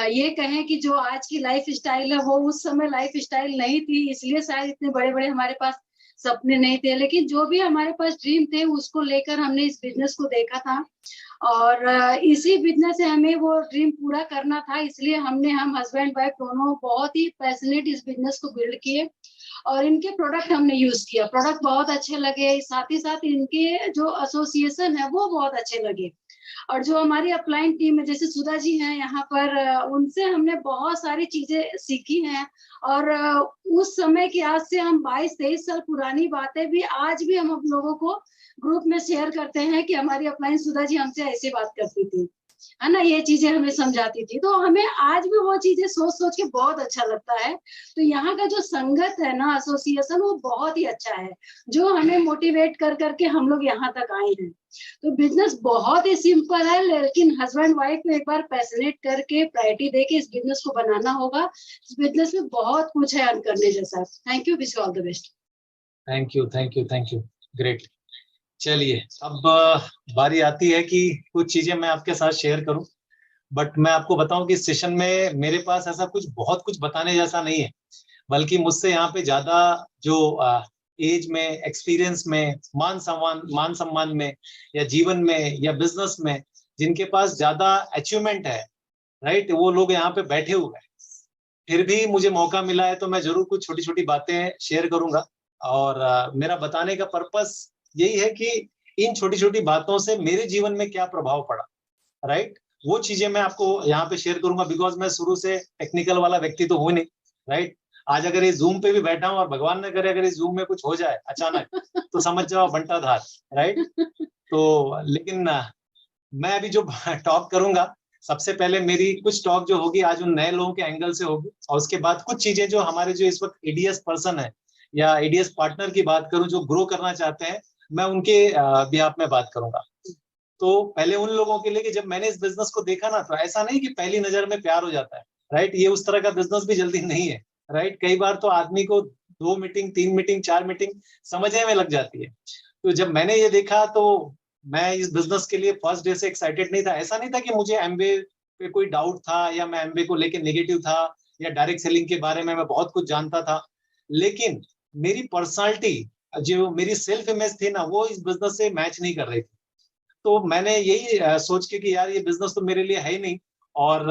ये कहें कि जो आज की लाइफ स्टाइल है वो उस समय लाइफ स्टाइल नहीं थी, इसलिए शायद इतने बड़े बड़े हमारे पास सपने नहीं थे। लेकिन जो भी हमारे पास ड्रीम थे उसको लेकर हमने इस बिजनेस को देखा था, और इसी बिजनेस से हमें वो ड्रीम पूरा करना था। इसलिए हम हस्बैंड वाइफ दोनों बहुत ही पैशनेट इस बिजनेस को बिल्ड किए, और इनके प्रोडक्ट हमने यूज किया। प्रोडक्ट बहुत अच्छे लगे, साथ ही साथ इनके जो एसोसिएशन है वो बहुत अच्छे लगे। और जो हमारी अपलाइन टीम है, जैसे सुधा जी हैं यहाँ पर, उनसे हमने बहुत सारी चीजें सीखी हैं। और उस समय की, आज से हम 22-23 साल पुरानी बातें भी आज भी हम लोगों को ग्रुप में शेयर करते हैं कि हमारी अपलाइन सुधा जी हमसे ऐसे बात करती थी, है ना, ये चीजें हमें समझाती थी। तो हमें आज भी वो चीजें सोच सोच के बहुत अच्छा लगता है। तो यहाँ का जो संगत है ना, एसोसिएशन, वो बहुत ही अच्छा है, जो हमें मोटिवेट कर करके हम लोग यहाँ तक आए हैं। तो बिजनेस बहुत ही सिंपल है, लेकिन हस्बैंड वाइफ को एक बार पैशनेट करके, प्रायोरिटी देके इस बिजनेस को बनाना होगा। इस बिजनेस में बहुत कुछ है अर्न करने जैसा। Thank you, wish all the best. Thank you, thank you, thank you, great. चलिए, अब बारी आती है कि कुछ चीजें मैं आपके साथ शेयर करूं। बट मैं आपको बताऊं कि इस सेशन में मेरे पास ऐसा कुछ बहुत कुछ बताने जैसा नहीं है, बल्कि मुझसे यहाँ पे ज्यादा जो एज में, एक्सपीरियंस में, मान सम्मान में, या जीवन में, या बिजनेस में जिनके पास ज्यादा अचीवमेंट है, राइट, वो लोग यहाँ पे बैठे हुए हैं। फिर भी मुझे मौका मिला है तो मैं जरूर कुछ छोटी छोटी बातें शेयर करूंगा। और मेरा बताने का पर्पस यही है कि इन छोटी छोटी बातों से मेरे जीवन में क्या प्रभाव पड़ा, राइट, वो चीजें मैं आपको यहाँ पे शेयर करूंगा। बिकॉज मैं शुरू से टेक्निकल वाला व्यक्ति तो हूं नहीं, राइट। आज अगर इस जूम पे भी बैठा हूं और भगवान न करे अगर इस जूम में कुछ हो जाए अचानक तो समझ जाओ बंटाधार, राइट। तो लेकिन मैं अभी जो टॉक करूंगा, सबसे पहले मेरी कुछ टॉक जो होगी आज उन नए लोगों के एंगल से होगी, और उसके बाद कुछ चीजें जो हमारे जो इस वक्त एडीएस पर्सन है या एडीएस पार्टनर की बात करूं जो ग्रो करना चाहते हैं, मैं उनके बिहाफ में बात करूंगा। तो पहले उन लोगों के लिए कि जब मैंने इस बिजनेस को देखा ना, तो ऐसा नहीं कि पहली नजर में प्यार हो जाता है, राइट। ये उस तरह का बिजनेस भी जल्दी नहीं है, राइट। कई बार तो आदमी को 2 मीटिंग, 3 मीटिंग, 4 मीटिंग समझने में लग जाती है। तो जब मैंने ये देखा तो मैं इस बिजनेस के लिए फर्स्ट डे से एक्साइटेड नहीं था। ऐसा नहीं था कि मुझे एमबीए पे कोई डाउट था, या मैं एमबीए को लेके नेगेटिव था, या डायरेक्ट सेलिंग के बारे में मैं बहुत कुछ जानता था। लेकिन मेरी पर्सनालिटी, जो मेरी सेल्फ इमेज थी ना, वो इस बिजनेस से मैच नहीं कर रही थी। तो मैंने यही सोच के कि यार ये बिजनेस तो मेरे लिए है ही नहीं, और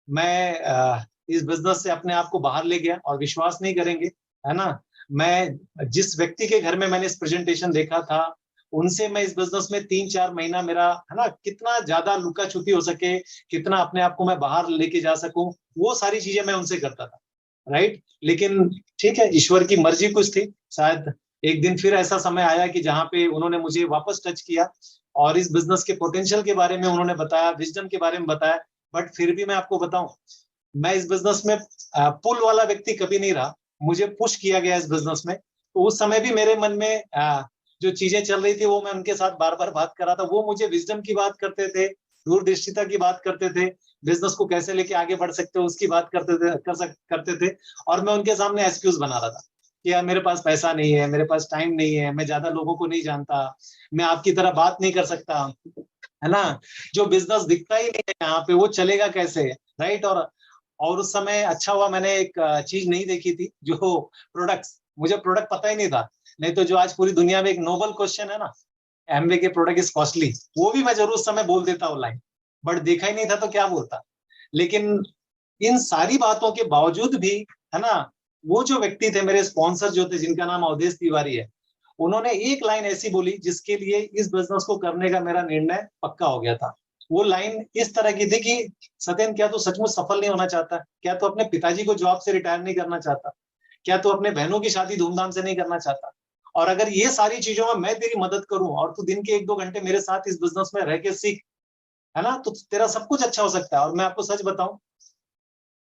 मैं इस बिजनेस से अपने आप को बाहर ले गया। और विश्वास नहीं करेंगे, है ना, मैं जिस व्यक्ति के घर में मैंने इस प्रेजेंटेशन देखा था, उनसे मैं इस बिजनेस में 3-4 महीना मेरा, है ना, कितना ज्यादा लुका छुपी हो सके, कितना अपने आप को मैं बाहर लेके जा सकूं, वो सारी चीजें मैं उनसे करता था, राइट। लेकिन ठीक है, ईश्वर की मर्जी कुछ थी। शायद एक दिन फिर ऐसा समय आया कि जहाँ पे उन्होंने मुझे वापस टच किया, और इस बिजनेस के पोटेंशियल के बारे में उन्होंने बताया, विजडम के बारे में बताया। बट फिर भी मैं आपको बताऊं, मैं इस बिजनेस में पुल वाला व्यक्ति कभी नहीं रहा। मुझे पुश किया गया इस बिजनेस में। तो उस समय भी मेरे मन में जो चीजें चल रही थी वो मैं उनके साथ बार बार बात कर रहा था। वो मुझे विजडम की बात करते थे, दूरदृष्टिता की बात करते थे, बिजनेस को कैसे लेके आगे बढ़ सकते हो उसकी बात करते थे। और मैं उनके सामने एक्सक्यूज बना रहा था कि यार मेरे पास पैसा नहीं है, मेरे पास टाइम नहीं है, मैं ज्यादा लोगों को नहीं जानता, मैं आपकी तरह बात नहीं कर सकता, है ना, जो बिजनेस दिखता ही नहीं है यहाँ पे वो चलेगा कैसे, राइट। और उस समय अच्छा हुआ मैंने एक चीज नहीं देखी थी, जो प्रोडक्ट्स, मुझे प्रोडक्ट पता ही नहीं था। नहीं तो जो आज पूरी दुनिया में एक नोबल क्वेश्चन है ना, एमवे के प्रोडक्ट इज कॉस्टली, वो भी मैं जरूर उस समय बोल देता ऑनलाइन, बट देखा ही नहीं था तो क्या बोलता। लेकिन इन सारी बातों के बावजूद भी, है ना, वो जो व्यक्ति थे मेरे स्पॉन्सर जो थे, जिनका नाम अवधेश तिवारी है, उन्होंने एक लाइन ऐसी बोली जिसके लिए इस बिजनेस को करने का मेरा निर्णय पक्का हो गया था। वो लाइन इस तरह की थी कि सत्येंद्र, क्या तू सचमुच सफल नहीं होना चाहता? क्या तू अपने पिताजी को जॉब से रिटायर नहीं करना चाहता? क्या तू अपने बहनों की शादी धूमधाम से नहीं करना चाहता? और अगर ये सारी चीजों में मैं तेरी मदद करूं और तू दिन के 1-2 घंटे मेरे साथ इस बिजनेस में रह के सीख, है ना, तो तेरा सब कुछ अच्छा हो सकता है। और मैं आपको सच बताऊं,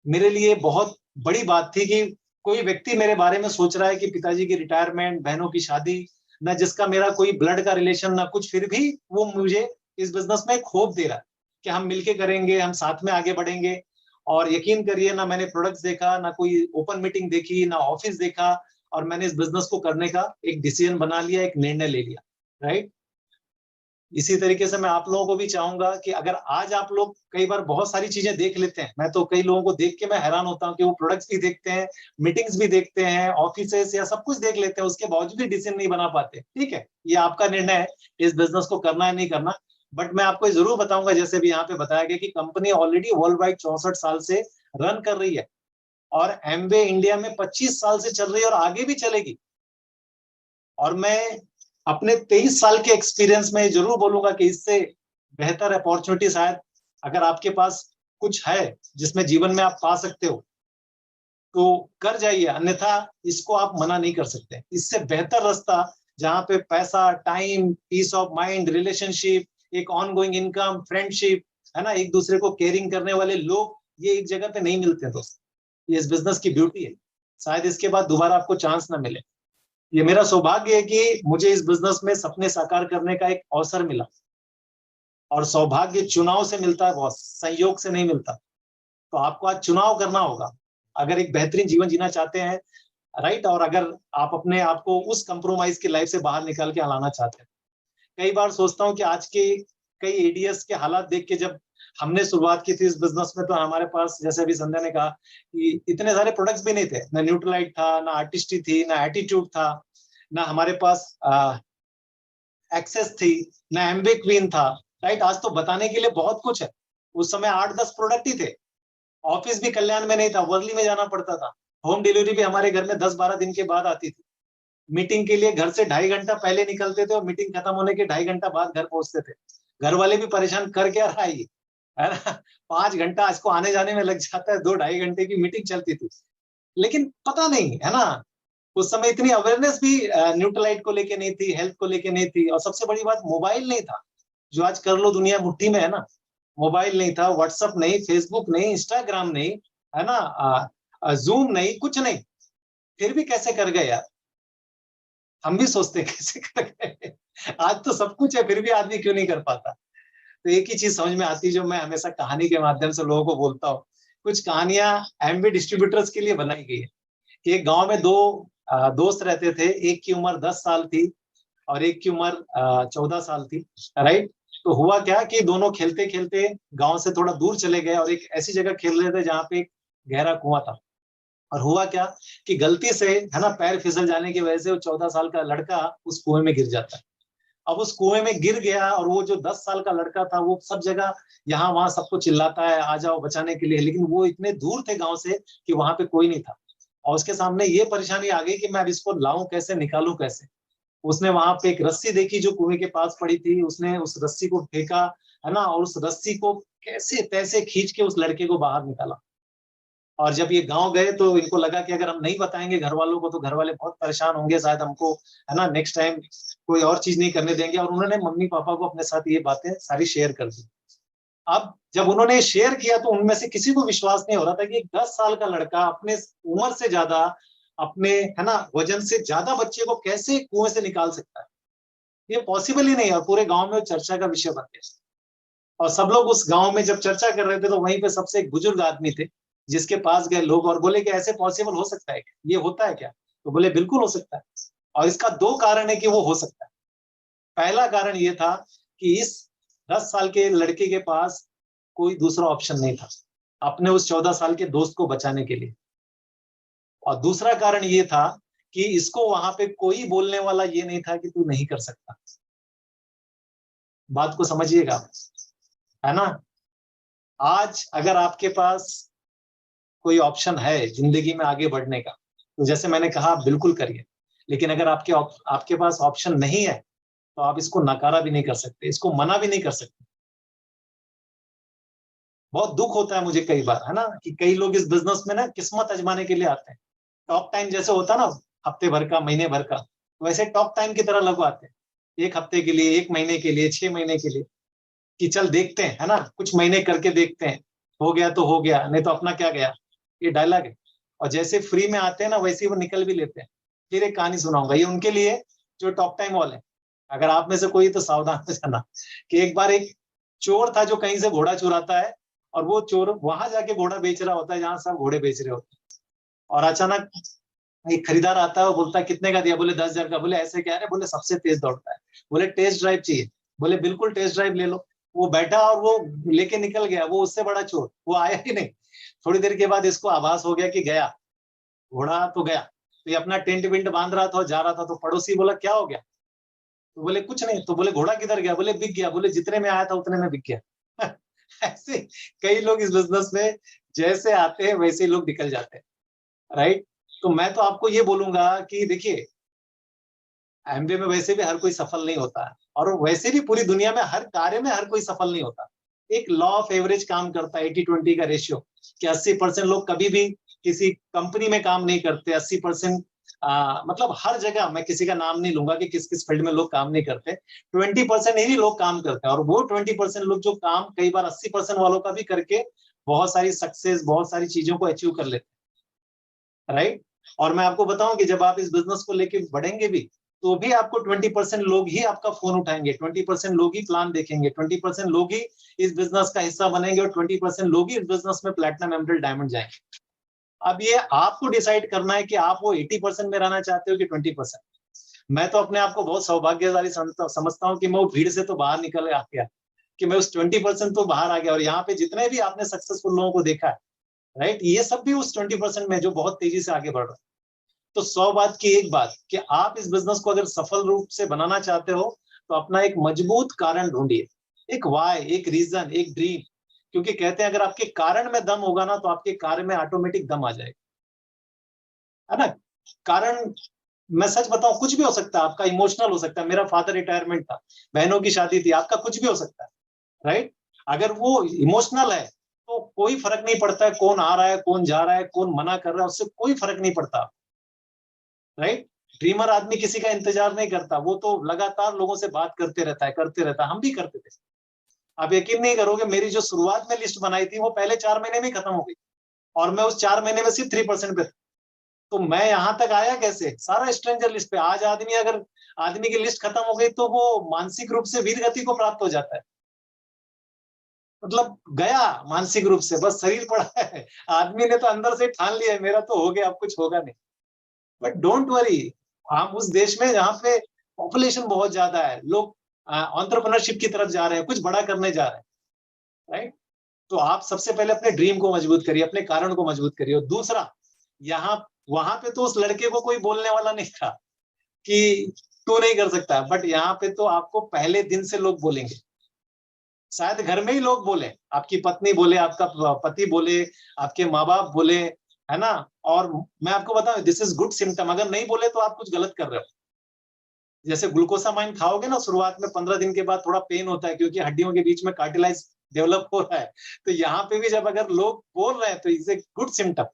मेरे लिए बहुत बड़ी बात थी कि कोई व्यक्ति मेरे बारे में सोच रहा है कि पिताजी की रिटायरमेंट, बहनों की शादी, ना जिसका मेरा कोई ब्लड का रिलेशन ना कुछ, फिर भी वो मुझे इस बिजनेस में एक होप दे रहा है कि हम मिलके करेंगे, हम साथ में आगे बढ़ेंगे। और यकीन करिए ना, मैंने प्रोडक्ट्स देखा ना, कोई ओपन मीटिंग देखी ना, ऑफिस देखा, और मैंने इस बिजनेस को करने का एक डिसीजन बना लिया, एक निर्णय ले लिया, राइट। इसी तरीके से मैं आप लोगों को भी चाहूंगा कि अगर आज आप लोग कई बार बहुत सारी चीजें देख लेते हैं, मैं तो कई लोगों को देख के मैं हैरान होता हूँ कि वो प्रोडक्ट्स भी देखते हैं, मीटिंग्स भी देखते हैं, ऑफिसेस या सब कुछ देख लेते हैं, उसके बावजूद भी डिसीजन नहीं बना पाते। ठीक है, ये आपका निर्णय है इस बिजनेस को करना है नहीं करना। बट मैं आपको जरूर बताऊंगा, जैसे भी यहाँ पे बताया गया कि कंपनी ऑलरेडी वर्ल्ड वाइड 64 साल से रन कर रही है, और एमवे इंडिया में 25 साल से चल रही है और आगे भी चलेगी। और मैं अपने 23 साल के एक्सपीरियंस में जरूर बोलूंगा कि इससे बेहतर अपॉर्चुनिटी शायद अगर आपके पास कुछ है जिसमें जीवन में आप पा सकते हो तो कर जाइए, अन्यथा इसको आप मना नहीं कर सकते। इससे बेहतर रास्ता जहां पे पैसा, time, peace of mind, relationship, एक ऑनगोइंग इनकम, फ्रेंडशिप, है ना, एक दूसरे को केयरिंग करने वाले लोग, ये एक जगह पे नहीं मिलते दोस्त। ये इस बिजनेस की ब्यूटी है, शायद इसके बाद दोबारा आपको चांस ना मिले। ये मेरा सौभाग्य है कि मुझे इस बिजनेस में सपने साकार करने का एक अवसर मिला। और सौभाग्य चुनाव से मिलता है बॉस, संयोग से नहीं मिलता। तो आपको आज चुनाव करना होगा अगर एक बेहतरीन जीवन जीना चाहते हैं, राइट। और अगर आप अपने आप को उस कंप्रोमाइज की लाइफ से बाहर निकाल के लाना चाहते हैं। कई बार सोचता हूँ कि आज के कई एडीएस के हालात देख के, जब हमने शुरुआत की थी इस बिजनेस में, तो हमारे पास, जैसे अभी संध्या ने कहा, कि इतने सारे प्रोडक्ट्स भी नहीं थे, ना न्यूट्रलाइट था, ना आर्टिस्टी थी, ना एटीट्यूड था, ना हमारे पास एक्सेस थी, ना एमवे क्वीन था, राइट। आज तो बताने के लिए बहुत कुछ है। उस समय 8-10 प्रोडक्ट ही थे। ऑफिस भी कल्याण में नहीं था, वर्ली में जाना पड़ता था। होम डिलीवरी भी हमारे घर में 10-12 दिन के बाद आती थी। मीटिंग के लिए घर से 2.5 घंटा पहले निकलते थे और मीटिंग खत्म होने के 2.5 घंटा बाद घर पहुंचते थे। घर वाले भी परेशान कर क्या रहा है ना, 5 घंटा आज को आने जाने में लग जाता है, 2-2.5 घंटे की मीटिंग चलती थी। लेकिन पता नहीं, है ना, उस समय इतनी अवेयरनेस भी न्यूट्रलाइट को लेके नहीं थी, हेल्थ को लेके नहीं थी, और सबसे बड़ी बात, मोबाइल नहीं था। जो आज कर लो दुनिया मुट्ठी में है ना, मोबाइल नहीं था, व्हाट्सएप नहीं, फेसबुक नहीं, इंस्टाग्राम नहीं, है ना, जूम नहीं, कुछ नहीं। फिर भी कैसे कर गए यार, हम भी सोचते कैसे कर गए। आज तो सब कुछ है, फिर भी आदमी क्यों नहीं कर पाता। तो एक ही चीज समझ में आती, जो मैं हमेशा कहानी के माध्यम से लोगों को बोलता हूँ। कुछ कहानियां एमवी डिस्ट्रीब्यूटर्स के लिए बनाई गई है कि एक गांव में दो दोस्त रहते थे। एक की उम्र 10 साल थी और एक की उम्र 14 साल थी, राइट। तो हुआ क्या कि दोनों खेलते खेलते गांव से थोड़ा दूर चले गए और एक ऐसी जगह खेल रहे थे जहाँ पे एक गहरा कुआं था। और हुआ क्या कि गलती से, है ना, पैर फिसल जाने की वजह से वो 14 साल का लड़का उस कुएं में गिर जाता है। अब उस कुएं में गिर गया और वो जो 10 साल का लड़का था वो सब जगह यहाँ वहां सबको चिल्लाता है, आ जाओ बचाने के लिए, लेकिन वो इतने दूर थे गांव से कि वहां पे कोई नहीं था। और उसके सामने ये परेशानी आ गई कि मैं अब इसको लाऊं कैसे, निकालूं कैसे। उसने वहां पे एक रस्सी देखी जो कुएं के पास पड़ी थी, उसने उस रस्सी को फेंका, है ना, और उस रस्सी को कैसे तैसे खींच के उस लड़के को बाहर निकाला। और जब ये गांव गए तो इनको लगा कि अगर हम नहीं बताएंगे घर वालों को तो घर वाले बहुत परेशान होंगे, शायद हमको, है ना, नेक्स्ट टाइम कोई और चीज नहीं करने देंगे। और उन्होंने मम्मी पापा को अपने साथ ये बातें सारी शेयर कर दी। अब जब उन्होंने शेयर किया तो उनमें से किसी को विश्वास नहीं हो रहा था कि एक 10 साल का लड़का अपने उम्र से ज्यादा अपने, है ना, वजन से ज्यादा बच्चे को कैसे कुएं से निकाल सकता है? ये पॉसिबल ही नहीं है, और पूरे गांव में चर्चा का विषय बन गया। और सब लोग उस गांव में जब चर्चा कर रहे थे तो वहीं पे सबसे एक बुजुर्ग आदमी थे, जिसके पास गए लोग और बोले कि ऐसे पॉसिबल हो सकता है क्या? ये होता है क्या? तो बोले बिल्कुल हो सकता है, और इसका दो कारण है कि वो हो सकता है। पहला कारण ये था कि इस 10 साल के लड़के के पास कोई दूसरा ऑप्शन नहीं था अपने उस 14 साल के दोस्त को बचाने के लिए। और दूसरा कारण ये था कि इसको वहां पे कोई बोलने वाला ये नहीं था कि तू नहीं कर सकता। बात को समझिएगा, है ना? आज अगर आपके पास कोई ऑप्शन है जिंदगी में आगे बढ़ने का, तो जैसे मैंने कहा, आप बिल्कुल करिए। लेकिन अगर आपके पास ऑप्शन नहीं है, तो आप इसको नकारा भी नहीं कर सकते, इसको मना भी नहीं कर सकते। बहुत दुख होता है मुझे कई बार, है ना, कि कई लोग इस बिजनेस में ना किस्मत आजमाने के लिए आते हैं। टॉक टाइम जैसे होता है ना, हफ्ते भर का, महीने भर का, वैसे टॉक टाइम की तरह लगवाते हैं। 1 हफ्ते के लिए, 1 महीने के लिए, 6 महीने के लिए, कि चल देखते हैं, है ना, कुछ महीने करके देखते हैं, हो गया तो हो गया, नहीं तो अपना क्या गया, ये डायलॉग है। और जैसे फ्री में आते हैं ना, वैसे ही वो निकल भी लेते हैं। फिर एक कहानी सुनाऊंगा, ये उनके लिए जो टॉक टाइम वाले हैं। अगर आप में से कोई, तो सावधान हो जाना, कि एक बार एक चोर था जो कहीं से घोड़ा चुराता है, और वो चोर वहां जाके घोड़ा बेच रहा होता है जहां सब घोड़े बेच रहे होते हैं। और अचानक एक खरीदार आता है, वो बोलता है कितने का दिया? बोले 10,000 का। बोले ऐसे क्या है? बोले सबसे तेज दौड़ता है। बोले टेस्ट ड्राइव चाहिए? बोले बिल्कुल टेस्ट ड्राइव ले लो। वो बैठा और वो लेके निकल गया, वो उससे बड़ा चोर, वो आया ही नहीं। थोड़ी देर के बाद इसको आभास हो गया कि गया घोड़ा, तो गया। तो ये अपना टेंट वेंट बांध रहा था और जा रहा था, तो पड़ोसी बोला क्या हो गया? तो बोले कुछ नहीं। तो बोले घोड़ा किधर गया? बोले बिक गया। बोले जितने में आया था उतने में बिक गया। ऐसे कई लोग इस बिजनेस में जैसे आते हैं वैसे ही लोग निकल जाते हैं, राइट? तो मैं तो आपको ये बोलूंगा कि देखिए, एमबीए में वैसे भी हर कोई सफल नहीं होता है, और वैसे भी पूरी दुनिया में हर कार्य में हर कोई सफल नहीं होता। एक लॉ ऑफ एवरेज काम करता है, 80-20 का रेशियो, कि 80% लोग कभी भी किसी कंपनी में काम नहीं करते। 80%, मतलब हर जगह, मैं किसी का नाम नहीं लूंगा कि किस किस फील्ड में लोग काम नहीं करते। 20% ही लोग काम करते हैं, और वो 20% लोग जो काम कई बार 80% वालों का भी करके बहुत सारी सक्सेस, बहुत सारी चीजों को अचीव कर लेते हैं, राइट? और मैं आपको बताऊं कि जब आप इस बिजनेस को लेके बढ़ेंगे भी, तो भी आपको 20% लोग ही आपका फोन उठाएंगे, 20% लोग ही प्लान देखेंगे, 20% लोग ही इस बिजनेस का हिस्सा बनेंगे, और 20% लोग ही इस बिजनेस में प्लैटिनम, एमराल्ड, डायमंड जाएंगे। अब ये आपको डिसाइड करना है कि आप वो 80% में रहना चाहते हो कि 20%। मैं तो अपने आप को बहुत सौभाग्यशाली समझता हूँ कि मैं वो भीड़ से तो बाहर निकल आ गया, कि मैं उस 20% तो बाहर आ गया। और यहाँ पे जितने भी आपने सक्सेसफुल लोगों को देखा है, राइट, ये सब भी उस 20% में जो बहुत तेजी से आगे बढ़ रहा है। तो 100 बात की एक बात, कि आप इस बिजनेस को अगर सफल रूप से बनाना चाहते हो, तो अपना एक मजबूत कारण ढूंढिए, एक वाई, एक रीजन, एक ड्रीम। क्योंकि कहते हैं अगर आपके कारण में दम होगा ना, तो आपके कार्य में ऑटोमेटिक दम आ जाएगा, है ना? कारण, मैं सच बताऊं, कुछ भी हो सकता है। आपका इमोशनल हो सकता है, मेरा फादर रिटायरमेंट था, बहनों की शादी थी, आपका कुछ भी हो सकता है, राइट? अगर वो इमोशनल है, तो कोई फर्क नहीं पड़ता है कौन आ रहा है, कौन जा रहा है, कौन मना कर रहा है, उससे कोई फर्क नहीं पड़ता, राइट? ड्रीमर आदमी किसी का इंतजार नहीं करता, वो तो लगातार लोगों से बात करते रहता है, करते रहता है। हम भी करते थे। आप यकीन नहीं करोगे, मेरी जो शुरुआत में लिस्ट बनाई थी, वो पहले 4 महीने में खत्म हो गई, और मैं उस 4 महीने में सिर्फ 3% पे था। तो मैं यहां तक आया कैसे? सारा स्ट्रेंजर लिस्ट पे। आज आदमी, अगर आदमी की लिस्ट खत्म हो गई, तो वो मानसिक रूप से वीर गति को प्राप्त हो जाता है। मतलब गया मानसिक रूप से, बस शरीर पड़ा है। आदमी ने तो अंदर से ठान लिया है, मेरा तो हो गया, अब कुछ होगा नहीं। बट डोंट वरी, हम उस देश में जहाँ पे पॉपुलेशन बहुत ज्यादा है, लोग एंटरप्रेन्योरशिप की तरफ जा रहे हैं, कुछ बड़ा करने जा रहे हैं, राइट? तो आप सबसे पहले अपने ड्रीम को मजबूत करिए, अपने कारण को मजबूत करिए। और दूसरा, यहाँ वहां पे तो उस लड़के को कोई बोलने वाला नहीं था कि तू नहीं कर सकता, बट यहाँ पे तो आपको पहले दिन से लोग बोलेंगे। शायद घर में ही लोग बोले, आपकी पत्नी बोले, आपका पति बोले, आपके माँ बाप बोले, है ना? और मैं आपको बताऊं, दिस इज गुड सिम्टम। अगर नहीं बोले तो आप कुछ गलत कर रहे हो। जैसे ग्लूकोसामाइन खाओगे ना, शुरुआत में 15 दिन के बाद थोड़ा पेन होता है, क्योंकि हड्डियों के बीच में कार्टिलाइज डेवलप हो रहा है। तो यहाँ पे भी जब अगर लोग बोल रहे हैं, तो इज ए गुड सिम्टम,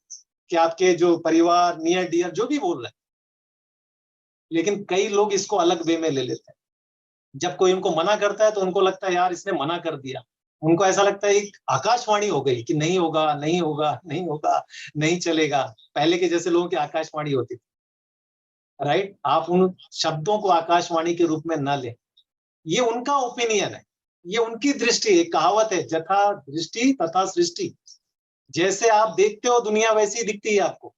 कि आपके जो परिवार, नियर डियर, जो भी बोल रहे हैं। लेकिन कई लोग इसको अलग वे में ले लेते हैं। जब कोई उनको मना करता है, तो उनको लगता है यार इसने मना कर दिया, उनको ऐसा लगता है एक आकाशवाणी हो गई कि नहीं होगा, नहीं होगा, नहीं होगा, नहीं चलेगा। पहले के जैसे लोगों की आकाशवाणी होती थी, राइट? आप उन शब्दों को आकाशवाणी के रूप में न लें। ये उनका ओपिनियन है, ये उनकी दृष्टि। एक कहावत है, जथा दृष्टि तथा सृष्टि। जैसे आप देखते हो दुनिया वैसी ही दिखती है आपको,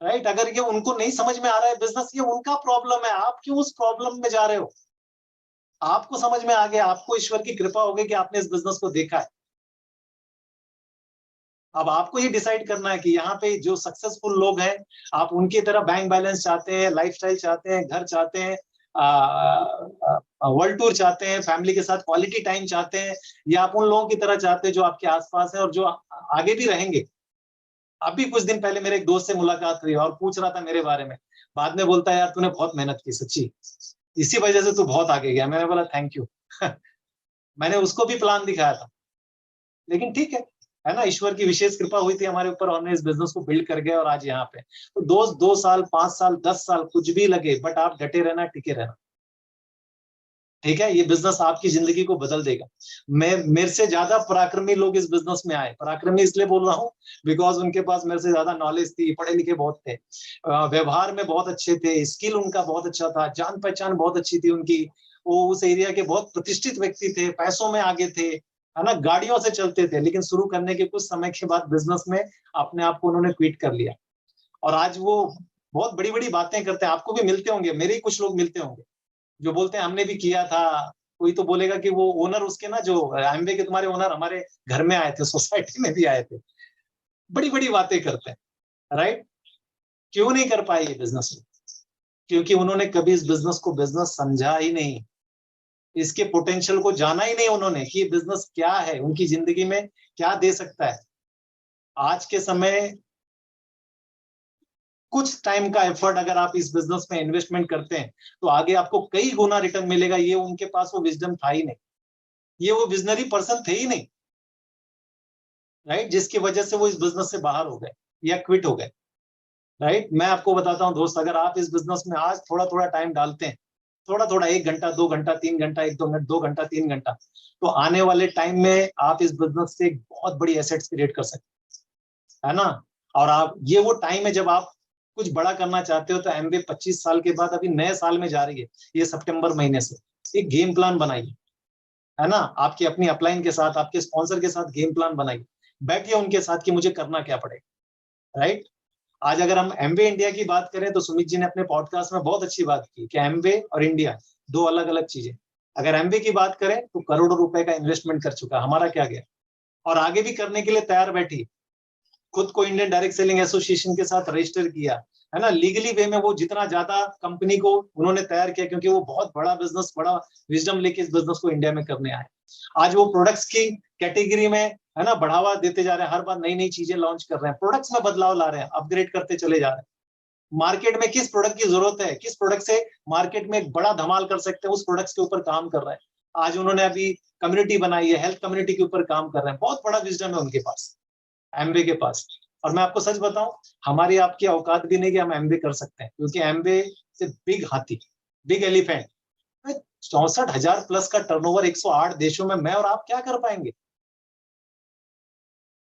राइट? अगर ये उनको नहीं समझ में आ रहा है बिजनेस, ये उनका प्रॉब्लम है। आप क्यों उस प्रॉब्लम में जा रहे हो? आपको समझ में आ गया, आपको ईश्वर की कृपा हो गई कि आपने इस बिजनेस को देखा है। अब आपको ये डिसाइड करना है कि यहाँ पे जो सक्सेसफुल लोग हैं, आप उनकी तरह बैंक बैलेंस चाहते हैं, लाइफस्टाइल चाहते हैं, घर चाहते हैं, वर्ल्ड टूर चाहते हैं, फैमिली के साथ क्वालिटी टाइम चाहते हैं, या आप उन लोगों की तरह चाहते हैं जो आपके आसपास है और जो आगे भी रहेंगे। अभी कुछ दिन पहले मेरे एक दोस्त से मुलाकात हुई और पूछ रहा था मेरे बारे में। बाद में बोलता है, यार तूने बहुत मेहनत की सच्ची, इसी वजह से तू बहुत आगे गया। मैंने बोला थैंक यू। मैंने उसको भी प्लान दिखाया था, लेकिन ठीक है ना, ईश्वर की विशेष कृपा हुई थी हमारे ऊपर, हमने इस बिजनेस को बिल्ड कर गए और आज यहाँ पे। तो दोस्त 2 साल, 5 साल, 10 साल कुछ भी लगे, बट आप डटे रहना, टिके रहना। ठीक है, ये बिजनेस आपकी जिंदगी को बदल देगा। मैं मेरे से ज्यादा पराक्रमी लोग इस बिजनेस में आए। पराक्रमी इसलिए बोल रहा हूँ बिकॉज उनके पास मेरे से ज्यादा नॉलेज थी, पढ़े लिखे बहुत थे, व्यवहार में बहुत अच्छे थे, स्किल उनका बहुत अच्छा था, जान पहचान बहुत अच्छी थी उनकी। वो उस एरिया के बहुत प्रतिष्ठित व्यक्ति थे, पैसों में आगे थे, है ना, गाड़ियों से चलते थे। लेकिन शुरू करने के कुछ समय के बाद बिजनेस में अपने आप को उन्होंने क्विट कर लिया। और आज वो बहुत बड़ी बड़ी बातें करते हैं। आपको भी मिलते होंगे, मेरे ही कुछ लोग मिलते होंगे जो बोलते हैं हमने भी किया था। कोई तो बोलेगा कि वो ओनर उसके ना, जो एमवे के तुम्हारे ओनर हमारे घर में आए थे, सोसाइटी में भी आए थे। बड़ी बड़ी बातें करते हैं, राइट? क्यों नहीं कर पाए ये बिजनेस? क्योंकि उन्होंने कभी इस बिजनेस को बिजनेस समझा ही नहीं, इसके पोटेंशियल को जाना ही नहीं उन्होंने कि ये बिजनेस क्या है, उनकी जिंदगी में क्या दे सकता है। आज के समय कुछ टाइम का एफर्ट अगर आप इस बिजनेस में इन्वेस्टमेंट करते हैं तो आगे आपको कई गुना रिटर्न मिलेगा। ये उनके पास वो विजडम था ही नहीं, ये वो विजनरी पर्सन थे ही नहीं, राइट? जिसकी वजह से वो इस बिजनेस से बाहर हो गए या क्विट हो गए, राइट? मैं आपको बताता हूँ दोस्त, अगर आप इस बिजनेस में आज थोड़ा थोड़ा टाइम डालते हैं, थोड़ा थोड़ा, 1 घंटा, 2 घंटा, 3 घंटा, 1-2 मिनट, 2 घंटा, 3 घंटा, तो आने वाले टाइम में आप इस बिजनेस से एक बहुत बड़ी एसेट्स क्रिएट कर सकते हैं, है ना? और आप, ये वो टाइम है जब आप कुछ बड़ा करना चाहते हो। तो एमबी 25 साल के बाद अभी नए साल में जा रही है, ये सितंबर महीने से। एक गेम प्लान बनाइए, है ना, आपकी अपनी अपलाइन के साथ, आपके स्पॉन्सर के साथ गेम प्लान बनाइए, बैठिए उनके साथ कि मुझे करना क्या पड़ेगा, राइट? आज अगर हम एमवे इंडिया की बात करें तो सुमित जी ने अपने पॉडकास्ट में बहुत अच्छी बात की कि एमवे और इंडिया दो अलग अलग चीजें। अगर एमवे की बात करें तो करोड़ों रुपए का इन्वेस्टमेंट कर चुका, हमारा क्या गया, और आगे भी करने के लिए तैयार बैठी। खुद को इंडियन डायरेक्ट सेलिंग एसोसिएशन के साथ रजिस्टर किया, है ना, लीगली वे में। वो जितना ज्यादा कंपनी को उन्होंने तैयार किया, क्योंकि वो बहुत बड़ा बिजनेस, बड़ा विजडम लेके इस बिजनेस को इंडिया में करने आए। आज वो प्रोडक्ट्स की कैटेगरी में, है ना, बढ़ावा देते जा रहे हैं, हर बार नई नई चीजें लॉन्च कर रहे हैं, प्रोडक्ट्स में बदलाव ला रहे हैं, अपग्रेड करते चले जा रहे हैं। मार्केट में किस प्रोडक्ट की जरूरत है, किस प्रोडक्ट से मार्केट में एक बड़ा धमाल कर सकते हैं, उस प्रोडक्ट्स के ऊपर काम कर रहे हैं। आज उन्होंने अभी कम्युनिटी बनाई है, हेल्थ कम्युनिटी के ऊपर काम कर रहे हैं। बहुत बड़ा विजडम है उनके पास, एमवे के पास। और मैं आपको सच बताऊं, हमारी आपकी औकात भी नहीं कि हम एमवे कर सकते हैं, क्योंकि एमवे से बिग हाथी, बिग एलिफेंट, 64,000 प्लस का टर्नओवर, 108 देशों में, मैं और आप क्या कर पाएंगे,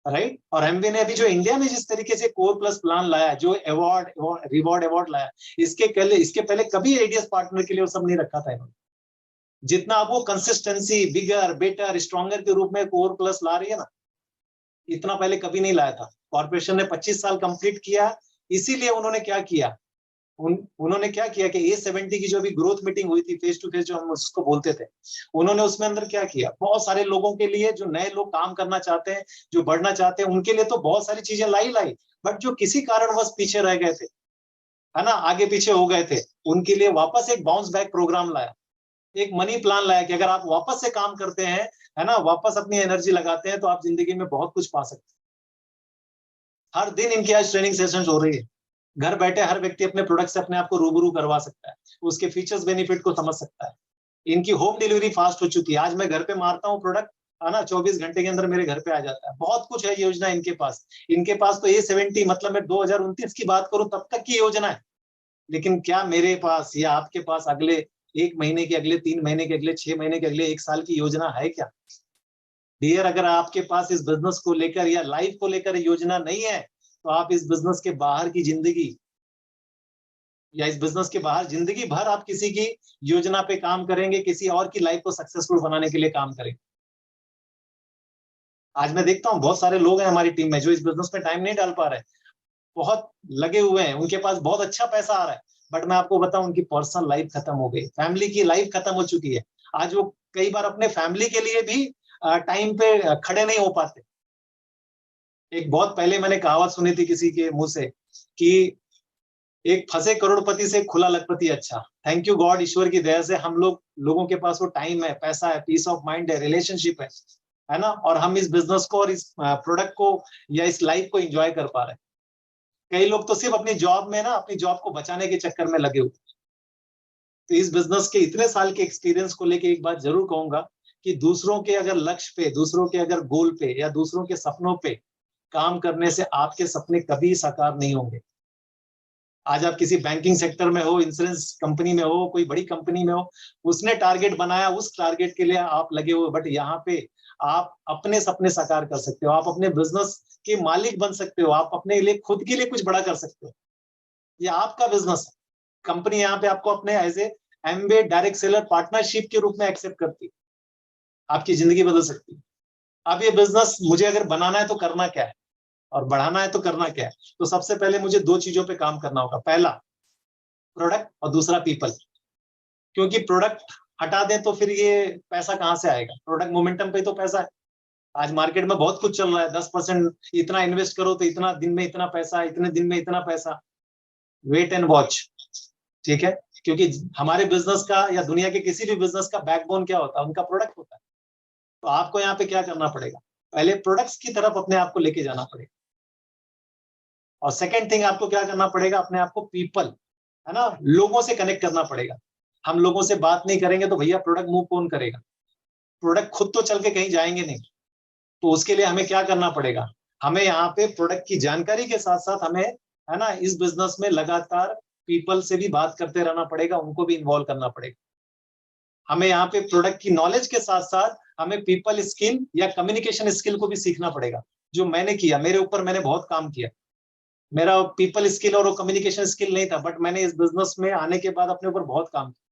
राइट? और एमवे ने अभी जो इंडिया में जिस तरीके से कोर प्लस प्लान लाया, जो रिवॉर्ड अवार्ड लाया, इसके पहले कभी एडीएस पार्टनर के लिए वो सब नहीं रखा था इन्होंने। जितना अब वो कंसिस्टेंसी, बिगर, बेटर, स्ट्रॉन्गर के रूप में कोर प्लस ला रही है ना, इतना पहले कभी नहीं लाया था। कॉर्पोरेशन ने 25 साल कंप्लीट किया, इसीलिए उन्होंने क्या किया, उन्होंने क्या किया कि A70 की जो भी ग्रोथ मीटिंग हुई थी, फेस टू फेस जो हम उसको बोलते थे, उन्होंने उसमें अंदर क्या किया, बहुत सारे लोगों के लिए, जो नए लोग काम करना चाहते हैं, जो बढ़ना चाहते हैं, उनके लिए तो बहुत सारी चीजें लाई, बट जो किसी कारणवश पीछे रह गए थे, है ना, आगे पीछे हो गए थे, उनके लिए वापस एक बाउंस बैक प्रोग्राम लाया, एक मनी प्लान लाया कि अगर आप वापस से काम करते हैं, है ना, वापस अपनी एनर्जी लगाते हैं, तो आप जिंदगी में बहुत कुछ पा सकते हैं। हर दिन इनकी आज ट्रेनिंग सेशन हो रही है। घर बैठे हर व्यक्ति अपने प्रोडक्ट से अपने आप को रूबरू करवा सकता है, उसके फीचर्स बेनिफिट को समझ सकता है। इनकी होम डिलीवरी फास्ट हो चुकी है। आज मैं घर पे मारता हूँ प्रोडक्ट, है ना, 24 घंटे के अंदर मेरे घर पे आ जाता है। बहुत कुछ है योजना इनके पास। इनके पास तो A70, मतलब मैं 2029 की बात करूं तब तक की योजना है। लेकिन क्या मेरे पास या आपके पास अगले 1 महीने के, अगले 3 महीने के, अगले 6 महीने के, अगले 1 साल की योजना है क्या? डियर, अगर आपके पास इस बिजनेस को लेकर या लाइफ को लेकर योजना नहीं है, तो आप इस बिजनेस के बाहर की जिंदगी या इस बिजनेस के बाहर जिंदगी भर आप किसी की योजना पे काम करेंगे, किसी और की लाइफ को सक्सेसफुल बनाने के लिए काम करेंगे। आज मैं देखता हूँ बहुत सारे लोग हैं हमारी टीम में जो इस बिजनेस में टाइम नहीं डाल पा रहे, बहुत लगे हुए हैं, उनके पास बहुत अच्छा पैसा आ रहा है, बट मैं आपको बताऊं उनकी पर्सनल लाइफ खत्म हो गई, फैमिली की लाइफ खत्म हो चुकी है। आज वो कई बार अपने फैमिली के लिए भी टाइम पे खड़े नहीं हो पाते। एक बहुत पहले मैंने कहावत सुनी थी किसी के मुंह से कि एक फंसे करोड़पति से खुला लखपति अच्छा। थैंक यू गॉड, ईश्वर की दया से हम लोगों के पास वो टाइम है, पैसा है, पीस ऑफ माइंड है, रिलेशनशिप है ना, और हम इस बिजनेस को और इस प्रोडक्ट को या इस लाइफ को एंजॉय कर पा रहे हैं। कई लोग तो सिर्फ अपनी जॉब में ना अपनी जॉब को बचाने के चक्कर में लगे हुए। तो इस बिजनेस के इतने साल के एक्सपीरियंस को लेके एक बात जरूर कहूंगा कि दूसरों के अगर लक्ष्य पे, दूसरों के अगर गोल पे या दूसरों के सपनों पे काम करने से आपके सपने कभी साकार नहीं होंगे। आज आप किसी बैंकिंग सेक्टर में हो, इंश्योरेंस कंपनी में हो, कोई बड़ी कंपनी में हो, उसने टारगेट बनाया, उस टारगेट के लिए आप लगे हुए, बट यहाँ पे आप अपने सपने साकार कर सकते हो, आप अपने बिजनेस के मालिक बन सकते हो, आप अपने लिए खुद के लिए कुछ बड़ा कर सकते हो। ये आपका बिजनेस है। कंपनी यहाँ पे आपको अपने as a MBA direct seller partnership के रूप में एक्सेप्ट करती है। आपकी जिंदगी बदल सकती है। अब ये बिजनेस मुझे अगर बनाना है तो करना क्या है, और बढ़ाना है तो करना क्या है? तो सबसे पहले मुझे दो चीजों पे काम करना होगा, पहला प्रोडक्ट और दूसरा पीपल। क्योंकि प्रोडक्ट हटा दें तो फिर ये पैसा कहाँ से आएगा? प्रोडक्ट मोमेंटम पे तो पैसा है। आज मार्केट में बहुत कुछ चल रहा है, 10% इतना इन्वेस्ट करो तो इतना दिन में इतना पैसा, इतने दिन में इतना पैसा। वेट एंड वॉच, ठीक है? क्योंकि हमारे बिजनेस का या दुनिया के किसी भी बिजनेस का बैकबोन क्या होता है? उनका प्रोडक्ट होता है। तो आपको यहाँ पे क्या करना पड़ेगा? पहले प्रोडक्ट्स की तरफ अपने आप को लेके जाना पड़ेगा, और सेकेंड थिंग आपको क्या करना पड़ेगा? अपने आप को पीपल, है ना, लोगों से कनेक्ट करना पड़ेगा। हम लोगों से बात नहीं करेंगे तो भैया प्रोडक्ट मूव कौन करेगा? प्रोडक्ट खुद तो चल के कहीं जाएंगे नहीं। तो उसके लिए हमें क्या करना पड़ेगा? हमें यहाँ पे प्रोडक्ट की जानकारी के साथ साथ हमें, है ना, इस बिजनेस में लगातार पीपल से भी बात करते रहना पड़ेगा, उनको भी इन्वॉल्व करना पड़ेगा। हमें यहाँ पे प्रोडक्ट की नॉलेज के साथ साथ हमें पीपल स्किल या कम्युनिकेशन स्किल को भी सीखना पड़ेगा, जो मैंने किया, मेरे ऊपर मैंने बहुत काम किया। मेरा पीपल स्किल और कम्युनिकेशन स्किल नहीं था, बट मैंने इस बिजनेस में आने के बाद अपने ऊपर बहुत काम किया।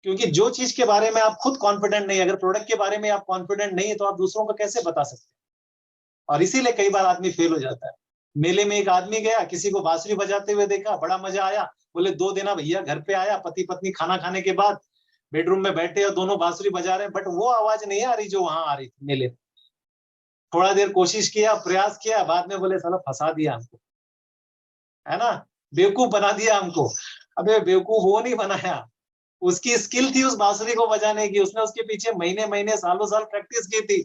क्योंकि जो चीज के बारे में आप खुद कॉन्फिडेंट नहीं, अगर प्रोडक्ट के बारे में आप कॉन्फिडेंट नहीं है तो आप दूसरों को कैसे बता सकते हैं? और इसीलिए कई बार आदमी फेल हो जाता है। मेले में एक आदमी गया, किसी को बांसुरी बजाते हुए देखा, बड़ा मजा आया, बोले 2 दिन भैया। घर पे आया, पति पत्नी खाना खाने के बाद बेडरूम में बैठे और दोनों बांसुरी बजा रहे हैं, बट वो आवाज नहीं आ रही जो वहां आ रही थी मेले में। थोड़ा देर कोशिश किया, प्रयास किया, बाद में बोले साला फंसा दिया हमको, है ना, बेवकूफ बना दिया हमको। अबे बेवकूफ वो नहीं बनाया, उसकी स्किल थी उस बांसुरी को बजाने की, उसने उसके पीछे महीने महीने सालों साल प्रैक्टिस की थी।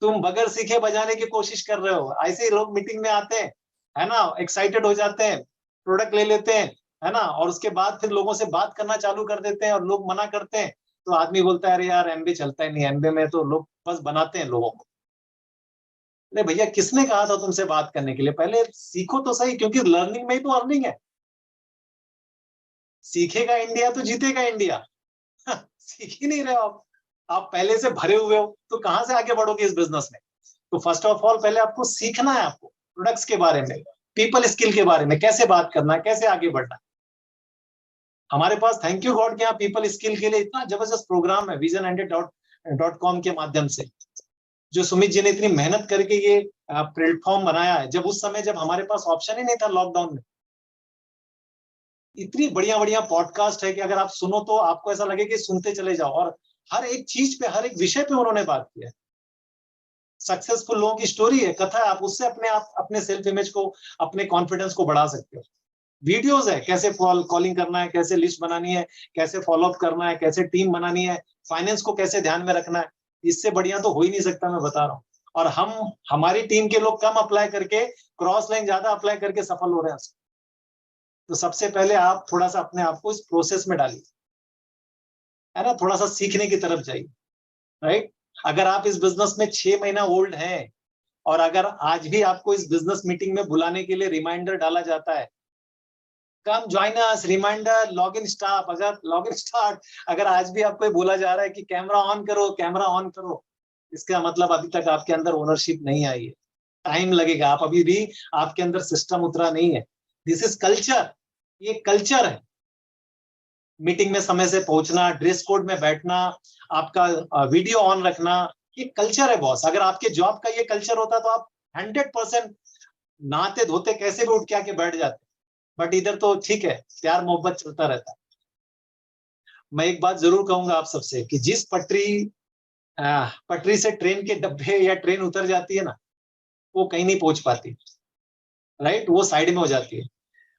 तुम बगैर सीखे बजाने की कोशिश कर रहे हो। ऐसे ही लोग मीटिंग में आते हैं, है ना, एक्साइटेड हो जाते हैं, प्रोडक्ट ले लेते हैं, है ना, और उसके बाद फिर लोगों से बात करना चालू कर देते हैं और लोग मना करते हैं। तो आदमी बोलता है अरे यार एमबी चलता ही नहीं, एमबी में तो लोग बस बनाते हैं लोगों को। अरे भैया किसने कहा था तुमसे बात करने के लिए? पहले सीखो तो सही, क्योंकि लर्निंग में ही तो अर्निंग है। सीखेगा इंडिया तो जीतेगा इंडिया। सीख ही नहीं रहे हो आप पहले से भरे हुए हो, तो कहां से आगे बढ़ोगे इस बिजनेस में? तो फर्स्ट ऑफ ऑल पहले आपको सीखना है, आपको प्रोडक्ट्स के बारे में, पीपल स्किल के बारे में, कैसे बात करना है, कैसे आगे बढ़ना है। हमारे पास थैंक यू गॉड के यहाँ पीपल स्किल के लिए इतना जबरदस्त प्रोग्राम है vision100.com के माध्यम से, जो सुमित जी ने इतनी मेहनत करके ये प्लेटफॉर्म बनाया है। जब उस समय जब हमारे पास ऑप्शन ही नहीं था लॉकडाउन में, इतनी बढ़िया बढ़िया पॉडकास्ट है कि अगर आप सुनो तो आपको ऐसा लगे कि सुनते चले जाओ, और हर एक चीज पे, हर एक विषय पे उन्होंने बात किया है। सक्सेसफुल लोगों की स्टोरी है, कथा है, आप उससे अपने सेल्फ इमेज को, अपने कॉन्फिडेंस को बढ़ा सकते हो। वीडियोस है, कैसे कॉलिंग करना है, कैसे लिस्ट बनानी है, कैसे फॉलोअप करना है, कैसे टीम बनानी है, फाइनेंस को कैसे ध्यान में रखना है। इससे बढ़िया तो हो ही नहीं सकता, मैं बता रहा हूँ। और हमारी टीम के लोग कम अप्लाई करके, क्रॉस लाइन ज्यादा अप्लाई करके सफल हो रहे हैं। तो सबसे पहले आप थोड़ा सा अपने आप को इस प्रोसेस में डालिए, है ना, थोड़ा सा सीखने की तरफ जाइए, राइट। अगर आप इस बिजनेस में 6 महीना ओल्ड हैं, और अगर आज भी आपको इस बिजनेस मीटिंग में बुलाने के लिए रिमाइंडर डाला जाता है, come join us, reminder, log in start. अगर लॉग इन स्टार्ट अगर आज भी आपको बोला जा रहा है कि कैमरा ऑन करो, कैमरा ऑन करो, इसका मतलब अभी तक आपके अंदर ओनरशिप नहीं आई है, टाइम लगेगा। आप अभी भी आपके अंदर सिस्टम उतरा नहीं है। दिस इज कल्चर, ये कल्चर है। मीटिंग में समय से पहुंचना, ड्रेस कोड में बैठना, आपका वीडियो ऑन रखना, ये कल्चर है बॉस। अगर आपके जॉब का ये कल्चर होता तो आप 100% नहाते धोते कैसे भी उठ के आके बैठ जाते। बट इधर तो ठीक है, प्यार मोहब्बत चलता रहता है। मैं एक बात जरूर कहूंगा आप सबसे कि जिस पटरी से ट्रेन के डब्बे या ट्रेन उतर जाती है ना, वो कहीं नहीं पहुंच पाती, राइट, वो साइड में हो जाती है।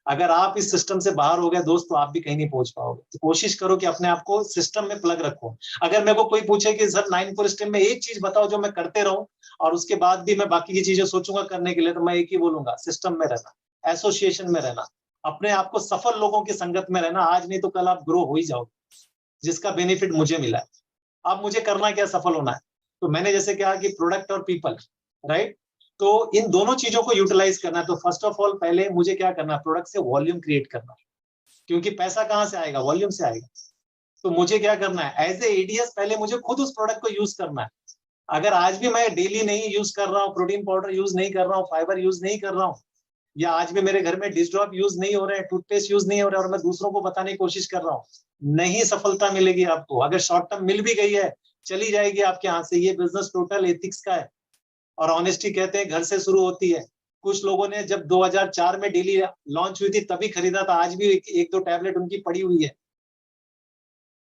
अगर आप इस सिस्टम से बाहर हो गए दोस्त, तो आप भी कहीं नहीं पहुंच पाओगे। तो कोशिश करो कि अपने आप को सिस्टम में प्लग रखो। अगर मेरे को कोई पूछे कि सर 9 स्टेप में एक चीज बताओ जो मैं करते रहूं और उसके बाद भी मैं बाकी की चीजें सोचूंगा करने के लिए, तो मैं एक ही बोलूंगा, सिस्टम में रहना, एसोसिएशन में रहना, अपने आप को सफल लोगों की संगत में रहना। आज नहीं तो कल आप ग्रो हो ही जाओगे, जिसका बेनिफिट मुझे मिला है। अब मुझे करना क्या, सफल होना है। तो मैंने जैसे कहा कि प्रोडक्ट और पीपल, राइट, तो इन दोनों चीजों को यूटिलाइज करना है। तो फर्स्ट ऑफ ऑल पहले मुझे क्या करना है, प्रोडक्ट से वॉल्यूम क्रिएट करना है, क्योंकि पैसा कहां से आएगा, वॉल्यूम से आएगा। तो मुझे क्या करना है, एज ए एडीएस पहले मुझे खुद उस प्रोडक्ट को यूज करना है। अगर आज भी मैं डेली नहीं यूज कर रहा हूँ, प्रोटीन पाउडर यूज नहीं कर रहा हूँ, फाइबर यूज नहीं कर रहा हूँ, या आज भी मेरे घर में डिश ड्रॉप यूज नहीं हो रहे हैं, टूथपेस्ट यूज नहीं हो रहे हैं, और मैं दूसरों को बताने की कोशिश कर रहा हूँ, नहीं सफलता मिलेगी आपको। अगर शॉर्ट टर्म मिल भी गई है, चली जाएगी आपके हाथ से। ये बिजनेस टोटल एथिक्स का है, और ऑनेस्टी कहते हैं घर से शुरू होती है। कुछ लोगों ने जब 2004 में डेली लॉन्च हुई थी तभी खरीदा था, आज भी एक दो टैबलेट उनकी पड़ी हुई है।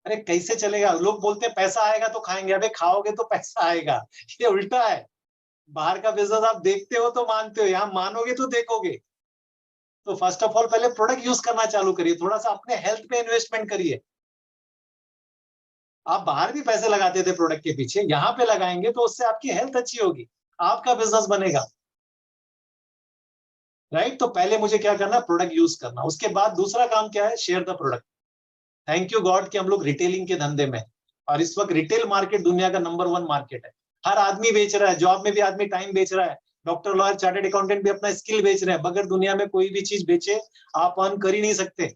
अरे कैसे चलेगा, लोग बोलते हैं पैसा आएगा तो खाएंगे, अबे खाओगे तो पैसा आएगा, ये उल्टा है। बाहर का बिजनेस आप देखते हो तो मानते हो, यहाँ मानोगे तो देखोगे। तो फर्स्ट ऑफ ऑल पहले प्रोडक्ट यूज करना चालू करिए, थोड़ा सा अपने हेल्थ पे इन्वेस्टमेंट करिए। आप बाहर भी पैसे लगाते थे प्रोडक्ट के पीछे, यहाँ पे लगाएंगे तो उससे आपकी हेल्थ अच्छी होगी, आपका बिजनेस बनेगा, राइट। तो पहले मुझे क्या करना, प्रोडक्ट यूज करना। उसके बाद दूसरा काम क्या है, share the product. Thank you God कि हम लोग रिटेलिंग के धंधे में, और इस वक्त रिटेल मार्केट दुनिया का नंबर 1 मार्केट है। हर आदमी बेच रहा है, जॉब में भी आदमी टाइम बेच रहा है, डॉक्टर, लॉयर, चार्टेड अकाउंटेंट भी अपना स्किल बेच रहे हैं। बगैर दुनिया में कोई भी चीज बेचे आप अर्न कर ही नहीं सकते।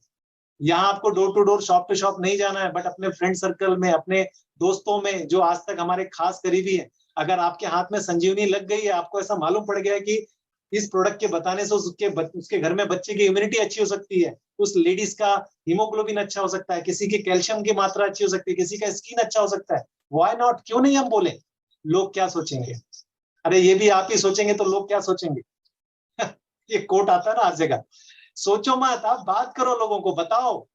यहाँ आपको door to door, shop to shop नहीं जाना है, बट अपने फ्रेंड सर्कल में, अपने दोस्तों में जो आज तक हमारे खास करीबी है, अगर आपके हाथ में संजीवनी लग गई है, आपको ऐसा मालूम पड़ गया है कि इस प्रोडक्ट के बताने से उसके घर में बच्चे की इम्यूनिटी अच्छी हो सकती है, उस लेडीज का हीमोग्लोबिन अच्छा हो सकता है, किसी की कैल्शियम की मात्रा अच्छी हो सकती है, किसी का स्किन अच्छा हो सकता है, व्हाई नॉट, क्यों नहीं हम बोले। लोग क्या सोचेंगे, अरे ये भी आप ही सोचेंगे तो लोग क्या सोचेंगे। ये कोट आता है ना हर जगह, सोचो मत, आप बात करो, लोगों को बताओ।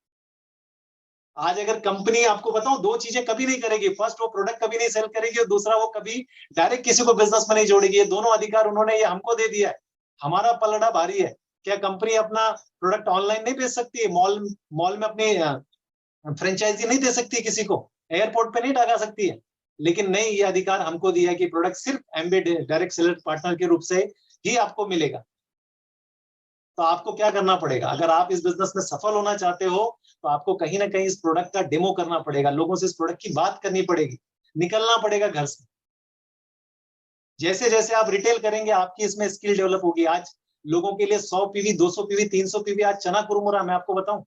आज अगर कंपनी, आपको बताऊं, 2 चीजें कभी नहीं करेगी। फर्स्ट, वो प्रोडक्ट कभी नहीं सेल करेगी, और दूसरा, वो कभी डायरेक्ट किसी को बिजनेस में नहीं जोड़ेगी। ये दोनों अधिकार उन्होंने ये हमको दे दिया है। हमारा पलड़ा भारी है। क्या कंपनी अपना प्रोडक्ट ऑनलाइन नहीं बेच सकती है, मॉल में अपनी फ्रेंचाइजी नहीं दे सकती किसी को, एयरपोर्ट पे नहीं लगा सकती है? लेकिन नहीं, ये अधिकार हमको दिया है कि प्रोडक्ट सिर्फ एमबी डायरेक्ट सेलर पार्टनर के रूप से ही आपको मिलेगा। तो आपको क्या करना पड़ेगा, अगर आप इस बिजनेस में सफल होना चाहते हो, तो आपको कहीं ना कहीं इस प्रोडक्ट का डेमो करना पड़ेगा, लोगों से इस प्रोडक्ट की बात करनी पड़ेगी, निकलना पड़ेगा घर से। जैसे जैसे आप रिटेल करेंगे, आपकी इसमें स्किल डेवलप होगी। आज लोगों के लिए 100 पीवी, 200 पीवी, 300 पीवी आज चना कुरमुरा। मैं आपको बताऊं,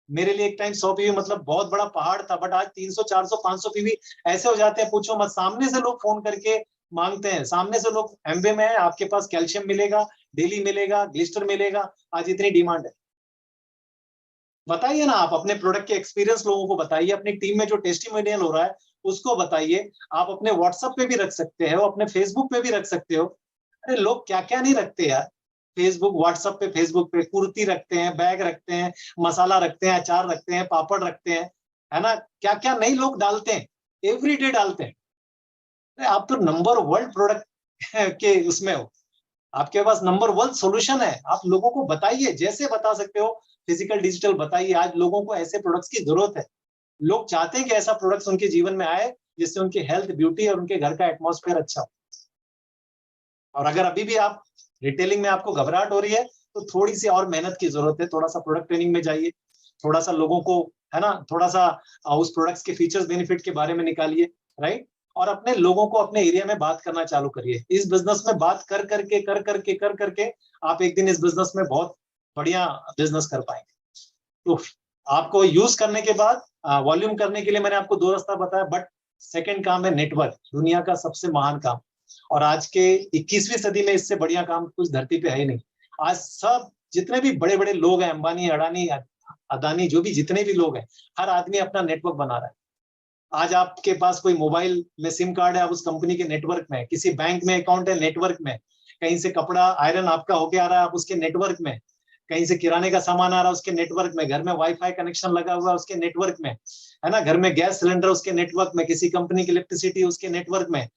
मेरे लिए एक टाइम 100 पीवी मतलब बहुत बड़ा पहाड़ था, बट आज 300, 400, 500 पीवी ऐसे हो जाते हैं, पूछो मत। सामने से लोग फोन करके मांगते हैं, सामने से लोग, एमबे में है, आपके पास कैल्शियम मिलेगा, डेली मिलेगा, ग्लिस्टर मिलेगा, आज इतनी डिमांड है। बताइए ना, आप अपने प्रोडक्ट के एक्सपीरियंस लोगों को बताइए, अपनी टीम में जो टेस्टिमोनियल हो रहा है उसको बताइए। आप अपने व्हाट्सएप पे भी रख सकते हो, अपने फेसबुक पे भी रख सकते हो। अरे लोग क्या क्या नहीं रखते यार, फेसबुक, व्हाट्सएप पे, फेसबुक पे कुर्ती रखते हैं, बैग रखते हैं, मसाला रखते हैं, अचार रखते हैं, पापड़ रखते हैं, है ना, क्या क्या नहीं लोग डालते हैं, एवरीडे डालते हैं। अरे आप तो नंबर 1 प्रोडक्ट के उसमें हो, आपके पास नंबर 1 सॉल्यूशन है। आप लोगों को बताइए, जैसे बता सकते हो, फिजिकल डिजिटल बताइए। आज लोगों को ऐसे प्रोडक्ट्स की जरूरत है। लोग चाहते हैं कि ऐसा प्रोडक्ट्स उनके जीवन में आए जिससे उनकी हेल्थ, ब्यूटी और उनके घर का एटमॉस्फेयर अच्छा हो। और अगर अभी भी आप रिटेलिंग में आपको घबराहट हो रही है, तो थोड़ी सी और मेहनत की जरूरत है। थोड़ा सा प्रोडक्ट ट्रेनिंग में जाइए, थोड़ा सा लोगों को, है ना, थोड़ा सा उस प्रोडक्ट्स के फीचर्स, बेनिफिट के बारे में निकालिए, राइट। और अपने लोगों को अपने एरिया में बात करना चालू करिए। इस बिजनेस में बात कर करके आप एक दिन इस बिजनेस में बहुत बढ़िया बिजनेस कर पाएंगे। तो आपको यूज करने के बाद वॉल्यूम करने के लिए मैंने आपको 2 रास्ता बताया, बट सेकंड काम है नेटवर्क, दुनिया का सबसे महान काम। और आज के 21वीं सदी में इससे बढ़िया काम कुछ धरती पे है ही नहीं। आज सब जितने भी बड़े बड़े लोग हैं, अंबानी, अडानी, अदानी, जो भी जितने भी लोग हैं, हर आदमी अपना नेटवर्क बना रहा है। आज आपके पास कोई मोबाइल में सिम कार्ड है, आप उस कंपनी के नेटवर्क में, किसी बैंक में अकाउंट है, नेटवर्क में, कहीं से कपड़ा आयरन आपका होके आ रहा है, आप उसके नेटवर्क में, कहीं से किराने का सामान आ रहा है उसके नेटवर्क में, घर में वाईफाई कनेक्शन लगा हुआ है उसके नेटवर्क में, है ना, घर में गैस सिलेंडर उसके नेटवर्क में, किसी कंपनी की इलेक्ट्रिसिटी उसके नेटवर्क में,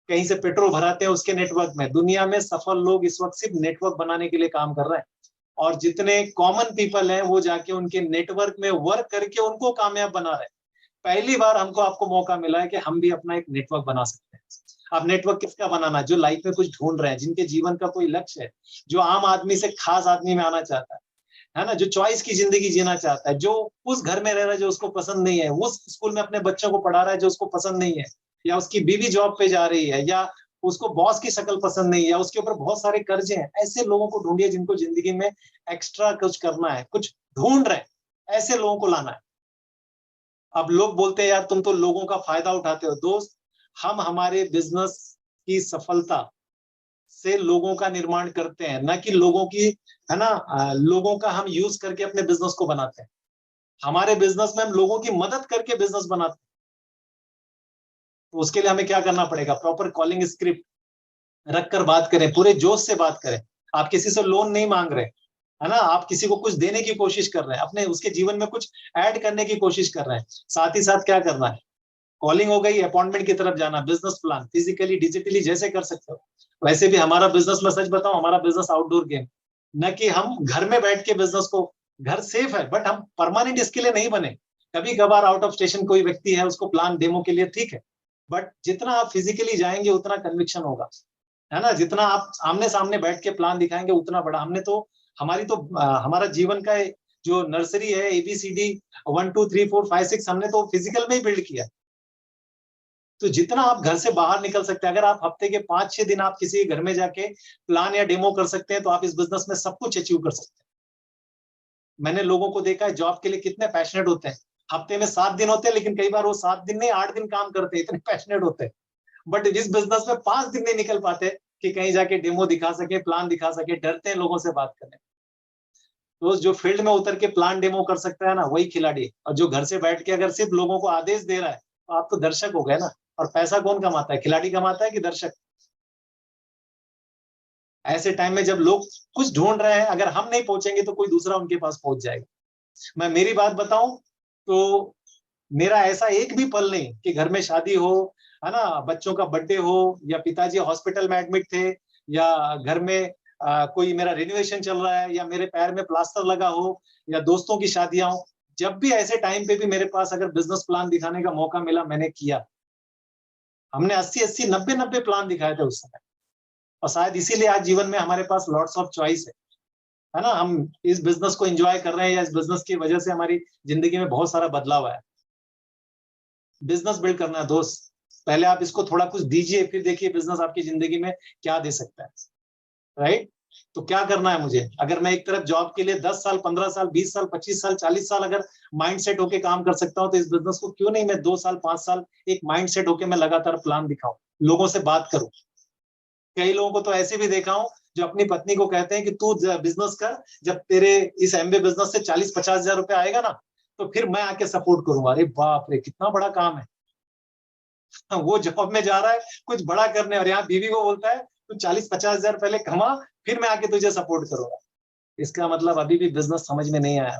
कहीं से पेट्रोल भराते हैं उसके नेटवर्क में। दुनिया में सफल लोग इस वक्त सिर्फ नेटवर्क बनाने के लिए काम कर रहे हैं, और जितने कॉमन पीपल हैं वो जाके उनके नेटवर्क में वर्क करके उनको कामयाब बना रहे हैं। पहली बार हमको आपको मौका मिला है कि हम भी अपना एक नेटवर्क बना सकते हैं। अब नेटवर्क किसका बनाना? जो लाइफ में कुछ ढूंढ रहे हैं, जिनके जीवन का कोई लक्ष्य है, जो आम आदमी से खास आदमी में आना चाहता है ना, जो चॉइस की जिंदगी जीना चाहता है, जो उस घर में रह रहा है जो उसको पसंद नहीं है, उस स्कूल में अपने बच्चों को पढ़ा रहा है जो उसको पसंद नहीं है, या उसकी बीवी जॉब पे जा रही है, या उसको बॉस की शक्ल पसंद नहीं है, या उसके ऊपर बहुत सारे कर्जे हैं। ऐसे लोगों को ढूंढिए जिनको जिंदगी में एक्स्ट्रा कुछ करना है, कुछ ढूंढ रहे हैं, ऐसे लोगों को लाना है। अब लोग बोलते हैं यार तुम तो लोगों का फायदा उठाते हो। दोस्त, हम हमारे बिजनेस की सफलता से लोगों का निर्माण करते हैं, न कि लोगों की, है ना, लोगों का हम यूज करके अपने बिजनेस को बनाते हैं। हमारे बिजनेस में हम लोगों की मदद करके बिजनेस बनाते हैं। तो उसके लिए हमें क्या करना पड़ेगा? प्रॉपर कॉलिंग स्क्रिप्ट रखकर बात करें, पूरे जोश से बात करें। आप किसी से लोन नहीं मांग रहे, है ना, आप किसी को कुछ देने की कोशिश कर रहे हैं, अपने उसके जीवन में कुछ ऐड करने की कोशिश कर रहे हैं। साथ ही साथ क्या करना है? कॉलिंग हो गई, अपॉइंटमेंट की तरफ जाना, बिजनेस प्लान फिजिकली डिजिटली जैसे कर सकते हो वैसे भी। हमारा बिजनेस, मैं सच बताऊं, हमारा बिजनेस आउटडोर गेम, न कि हम घर में बैठ के बिजनेस को, घर सेफ है बट हम परमानेंट इसके लिए नहीं बने। कभी कभार आउट ऑफ स्टेशन कोई व्यक्ति है, उसको प्लान डेमो के लिए ठीक है, बट जितना आप फिजिकली जाएंगे उतना कन्विक्शन होगा, है ना, जितना आप आमने सामने बैठ के प्लान दिखाएंगे उतना बड़ा। हमने तो, हमारी तो हमारा जीवन का जो नर्सरी है, ABCD 1 2 3 4 5 6, हमने तो फिजिकल में ही बिल्ड किया। तो जितना आप घर से बाहर निकल सकते हैं, अगर आप हफ्ते के 5-6 दिन आप किसी घर में जाके प्लान या डेमो कर सकते हैं, तो आप इस बिजनेस में सब कुछ अचीव कर सकते हैं। मैंने लोगों को देखा है जॉब के लिए कितने पैशनेट होते हैं। हफ्ते में 7 दिन होते हैं, लेकिन कई बार वो 7 दिन नहीं 8 दिन काम करते हैं, इतने पैशनेट होते हैं। बट इस बिजनेस में 5 दिन नहीं निकल पाते कि कहीं जाके डेमो दिखा सके, प्लान दिखा सके, डरते हैं लोगों से बात करने। तो जो फील्ड में उतर के प्लान डेमो कर सकता है ना, वही खिलाड़ी। और जो घर से बैठ के अगर सिर्फ लोगों को आदेश दे रहा है, तो आप तो दर्शक हो गए ना। और पैसा कौन कमाता है? खिलाड़ी कमाता है कि दर्शक? ऐसे टाइम में जब लोग कुछ ढूंढ रहे हैं, अगर हम नहीं पहुंचेंगे तो कोई दूसरा उनके पास पहुंच जाएगा। मैं मेरी बात बताऊं तो मेरा ऐसा एक भी पल नहीं कि घर में शादी हो, है ना, बच्चों का बर्थडे हो, या पिताजी हॉस्पिटल में एडमिट थे, या घर में कोई मेरा रिनोवेशन चल रहा है, या मेरे पैर में प्लास्टर लगा हो, या दोस्तों की शादियां हो, जब भी ऐसे टाइम पे भी मेरे पास अगर बिजनेस प्लान दिखाने का मौका मिला, मैंने किया। हमने 80-80 90-90 प्लान दिखाए थे उस समय। और शायद इसीलिए आज जीवन में हमारे पास लॉट्स ऑफ चॉइस है ना। हम इस बिजनेस को एंजॉय कर रहे हैं, या इस बिजनेस की वजह से हमारी जिंदगी में बहुत सारा बदलाव आया। बिजनेस बिल्ड करना है दोस्त, पहले आप इसको थोड़ा कुछ दीजिए, फिर देखिए बिजनेस आपकी जिंदगी में क्या दे सकता है, राइट। तो क्या करना है मुझे? अगर मैं एक तरफ जॉब के लिए 10 साल 15 साल 20 साल 25 साल 40 साल अगर माइंड सेट होके काम कर सकता हूं, तो इस बिजनेस को क्यों नहीं मैं 2 साल 5 साल एक माइंड सेट होके मैं लगातार प्लान दिखाऊं, लोगों से बात करूं। कई लोगों को तो ऐसे भी देखा हूं जो अपनी पत्नी को कहते हैं कि तू बिजनेस कर, जब तेरे इस एमबे बिजनेस से 40-50 हजार रुपए आएगा ना, तो फिर मैं आके सपोर्ट करूंगा। अरे बाप रे, कितना बड़ा काम है। वो जॉब में जा रहा है कुछ बड़ा करने, और यहाँ बीवी को बोलता है तू 40-50 हजार पहले कमा, फिर मैं आके तुझे सपोर्ट करूंगा। इसका मतलब अभी भी बिजनेस समझ में नहीं आया।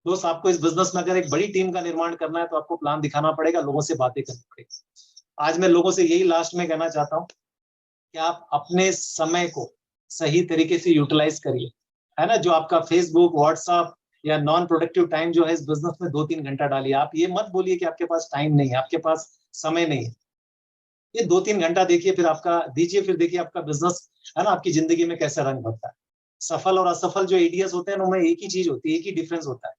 दोस्त, आपको इस बिजनेस में अगर एक बड़ी टीम का निर्माण करना है, तो आपको प्लान दिखाना पड़ेगा, लोगों से बातें करनी पड़ेगी। आज मैं लोगों से यही लास्ट में कहना चाहता हूँ कि आप अपने समय को सही तरीके से यूटिलाइज करिए, है ना। जो आपका फेसबुक, व्हाट्सएप या नॉन प्रोडक्टिव टाइम जो है इस बिजनेस में 2-3 घंटा डालिए। आप ये मत बोलिए कि आपके पास टाइम नहीं है, आपके पास समय नहीं है। ये 2-3 घंटा देखिए, फिर आपका दीजिए, फिर देखिए आपका बिजनेस, है ना, आपकी जिंदगी में कैसे रंग भरता है। सफल और असफल जो एडीएस होते हैं उनमें एक ही चीज होती है, एक ही डिफरेंस होता है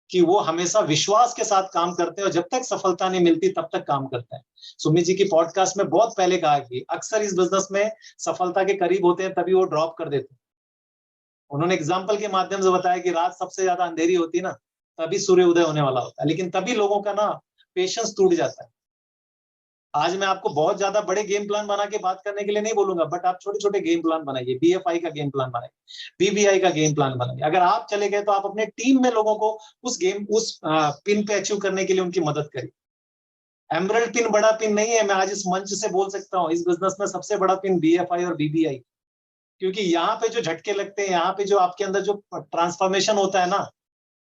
कि वो हमेशा विश्वास के साथ काम करते हैं, और जब तक सफलता नहीं मिलती तब तक काम करते हैं। सुमित जी की पॉडकास्ट में बहुत पहले कहा कि अक्सर इस बिजनेस में सफलता के करीब होते हैं, तभी वो ड्रॉप कर देते हैं। उन्होंने एग्जाम्पल के माध्यम से बताया कि रात सबसे ज्यादा अंधेरी होती है ना, तभी सूर्य उदय होने वाला होता है, लेकिन तभी लोगों का ना पेशेंस टूट जाता है। आज मैं आपको बहुत ज्यादा बड़े गेम प्लान बना के बात करने के लिए नहीं बोलूंगा, बट आप छोटे छोटे गेम प्लान बनाइए, BFI का गेम प्लान बनाइए, BBI का गेम प्लान बनाइए। अगर आप चले गए तो आप अपने टीम में लोगों को उस पिन पे अचीव करने के लिए उनकी मदद करिए। एमरल्ड पिन बड़ा पिन नहीं है, मैं आज इस मंच से बोल सकता हूँ, इस बिजनेस में सबसे बड़ा पिन BFI और BBI, क्योंकि यहाँ पे जो झटके लगते हैं, यहाँ पे जो आपके अंदर जो ट्रांसफॉर्मेशन होता है ना,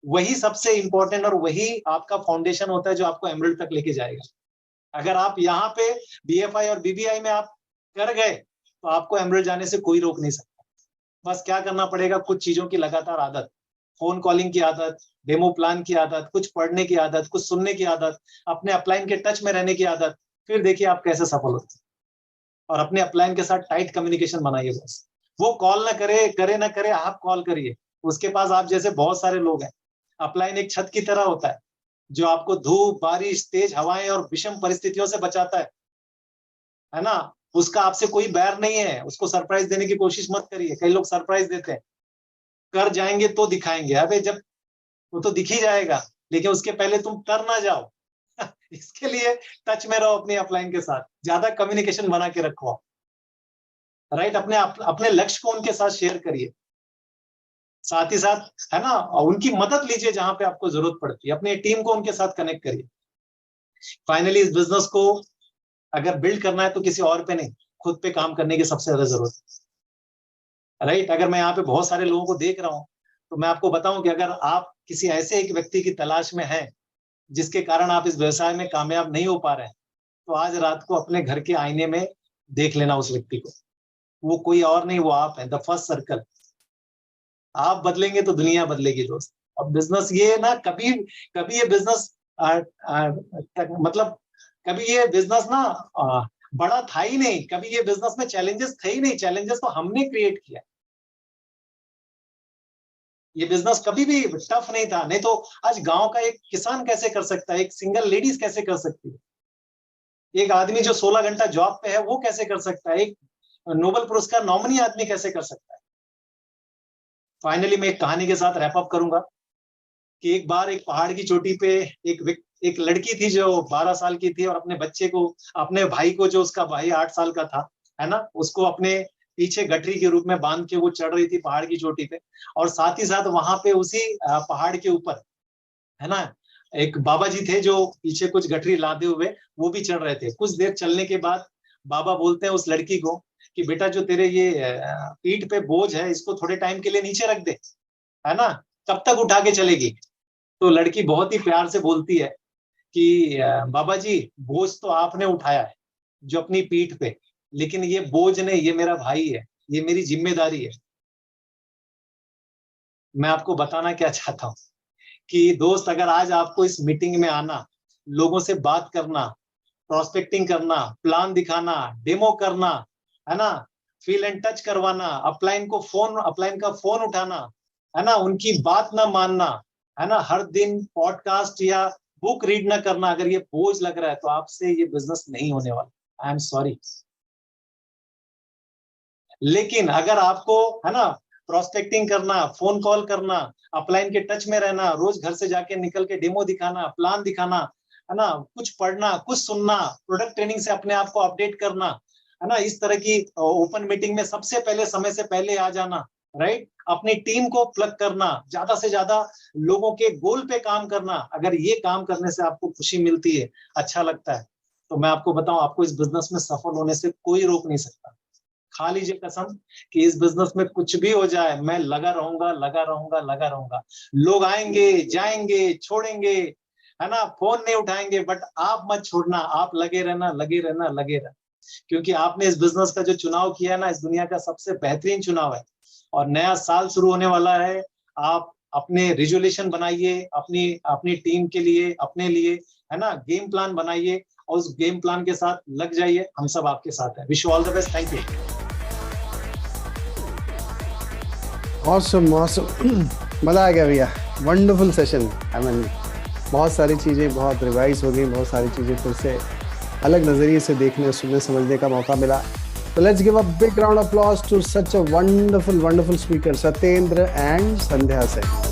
वही सबसे इंपॉर्टेंट और वही आपका फाउंडेशन होता है जो आपको एमरल्ड तक लेके जाएगा। अगर आप यहाँ पे BFI और BBI में आप कर गए तो आपको एमरल्ड जाने से कोई रोक नहीं सकता। बस क्या करना पड़ेगा, कुछ चीजों की लगातार आदत, फोन कॉलिंग की आदत, डेमो प्लान की आदत, कुछ पढ़ने की आदत, कुछ सुनने की आदत, अपने अपलाइन के टच में रहने की आदत, फिर देखिए आप कैसे सफल होते हैं। और अपने अपलाइन के साथ टाइट कम्युनिकेशन बनाइए। बस वो कॉल ना करे ना करे, आप कॉल करिए। उसके पास आप जैसे बहुत सारे लोग हैं। अपलाइन एक छत की तरह होता है जो आपको धूप, बारिश, तेज हवाएं और विषम परिस्थितियों से बचाता है ना। उसका आपसे कोई बैर नहीं है, उसको सरप्राइज देने की कोशिश मत करिए। कई लोग सरप्राइज देते हैं, कर जाएंगे तो दिखाएंगे। अबे जब वो तो दिख ही जाएगा, लेकिन उसके पहले तुम कर ना जाओ। इसके लिए टच में रहो अपनी अपलाइन के साथ, ज्यादा कम्युनिकेशन बना के रखो आप, राइट। अपने लक्ष्य को उनके साथ शेयर करिए, साथ ही साथ है ना उनकी मदद लीजिए जहां पे आपको जरूरत पड़ती है। अपनी टीम को उनके साथ कनेक्ट करिए। फाइनली इस बिजनेस को अगर बिल्ड करना है तो किसी और पे नहीं, खुद पे काम करने की सबसे ज्यादा जरूरत है, राइट। अगर मैं यहाँ पे बहुत सारे लोगों को देख रहा हूँ तो मैं आपको बताऊं कि अगर आप किसी ऐसे एक व्यक्ति की तलाश में हैं जिसके कारण आप इस व्यवसाय में कामयाब नहीं हो पा रहे हैं, तो आज रात को अपने घर के आईने में देख लेना उस व्यक्ति को। वो कोई और नहीं, वो आप है, द फर्स्ट सर्कल। आप बदलेंगे तो दुनिया बदलेगी दोस्त। अब बिजनेस ये ना कभी ये बिजनेस मतलब कभी ये बिजनेस ना बड़ा था ही नहीं, कभी ये बिजनेस में चैलेंजेस थे ही नहीं। चैलेंजेस तो हमने क्रिएट किया। ये बिजनेस कभी भी टफ नहीं था। नहीं तो आज गांव का एक किसान कैसे कर सकता है, एक सिंगल लेडीज कैसे कर सकती है, एक आदमी जो 16 घंटा जॉब पे है वो कैसे कर सकता है, एक नोबेल पुरस्कार नॉमिनी आदमी कैसे कर सकता है। फाइनली मैं एक कहानी के साथ रैप अप करूंगा कि एक बार एक पहाड़ की चोटी पे एक लड़की थी जो 12 साल की थी और अपने बच्चे को, अपने भाई को, जो उसका भाई 8 साल का था, है ना, उसको अपने पीछे गठरी के रूप में बांध के वो चढ़ रही थी पहाड़ की चोटी पे। और साथ ही साथ वहां पे उसी पहाड़ के ऊपर, है ना, एक बाबा जी थे जो पीछे कुछ गठरी लादे हुए वो भी चढ़ रहे थे। कुछ देर चलने के बाद बाबा बोलते हैं उस लड़की को कि बेटा जो तेरे ये पीठ पे बोझ है इसको थोड़े टाइम के लिए नीचे रख दे, है ना, कब तक उठा के चलेगी। तो लड़की बहुत ही प्यार से बोलती है कि बाबा जी बोझ तो आपने उठाया है जो अपनी पीठ पे, लेकिन ये बोझ नहीं, ये मेरा भाई है, ये मेरी जिम्मेदारी है। मैं आपको बताना क्या चाहता हूँ कि दोस्त, अगर आज आपको इस मीटिंग में आना, लोगों से बात करना, प्रोस्पेक्टिंग करना, प्लान दिखाना, डेमो करना, है ना, फील एंड टच करवाना, अपलाइन का फोन उठाना, है ना, उनकी बात ना मानना, है ना, हर दिन पॉडकास्ट या बुक रीड ना करना, अगर ये बोझ लग रहा है तो आपसे ये बिजनेस नहीं होने वाला। I am sorry. लेकिन अगर आपको, है ना, प्रोस्पेक्टिंग करना, फोन कॉल करना, अपलाइन के टच में रहना, रोज घर से जाके निकल के डेमो दिखाना, प्लान दिखाना, है ना, कुछ पढ़ना, कुछ सुनना, प्रोडक्ट ट्रेनिंग से अपने आप को अपडेट करना, है ना, इस तरह की ओपन मीटिंग में सबसे पहले समय से पहले आ जाना, राइट, अपनी टीम को प्लग करना, ज्यादा से ज्यादा लोगों के गोल पे काम करना, अगर ये काम करने से आपको खुशी मिलती है, अच्छा लगता है, तो मैं आपको बताऊं, आपको इस बिजनेस में सफल होने से कोई रोक नहीं सकता। खा लीजिए कसम कि इस बिजनेस में कुछ भी हो जाए, मैं लगा रहूंगा, लगा रहूंगा, लगा रहूंगा। लोग आएंगे, जाएंगे, छोड़ेंगे, है ना, फोन नहीं उठाएंगे, बट आप मत छोड़ना, आप लगे रहना, लगे रहना, लगे रहना, क्योंकि आपने इस बिजनेस का जो चुनाव किया है ना, इस दुनिया का सबसे बेहतरीन चुनाव है। और नया साल शुरू होने वाला है, आप अपने रिजोल्यूशन बनाइए, अपनी टीम के लिए, अपने लिए, है ना, गेम प्लान बनाइए और उस गेम प्लान के साथ लग जाइए। हम सब आपके साथ हैं। Wish you all the best. Thank you. Awesome मज़ा आ गया भैया, वंडरफुल सेशन। आई मीन बहुत सारी चीज़ें बहुत रिवाइज हो गई, बहुत सारी चीज़ें फिर से अलग नज़रिए से देखने, सुनने, समझने का मौका मिला। So let's give a big round of applause to such a wonderful speaker, Satyendra and Sandhya Sen.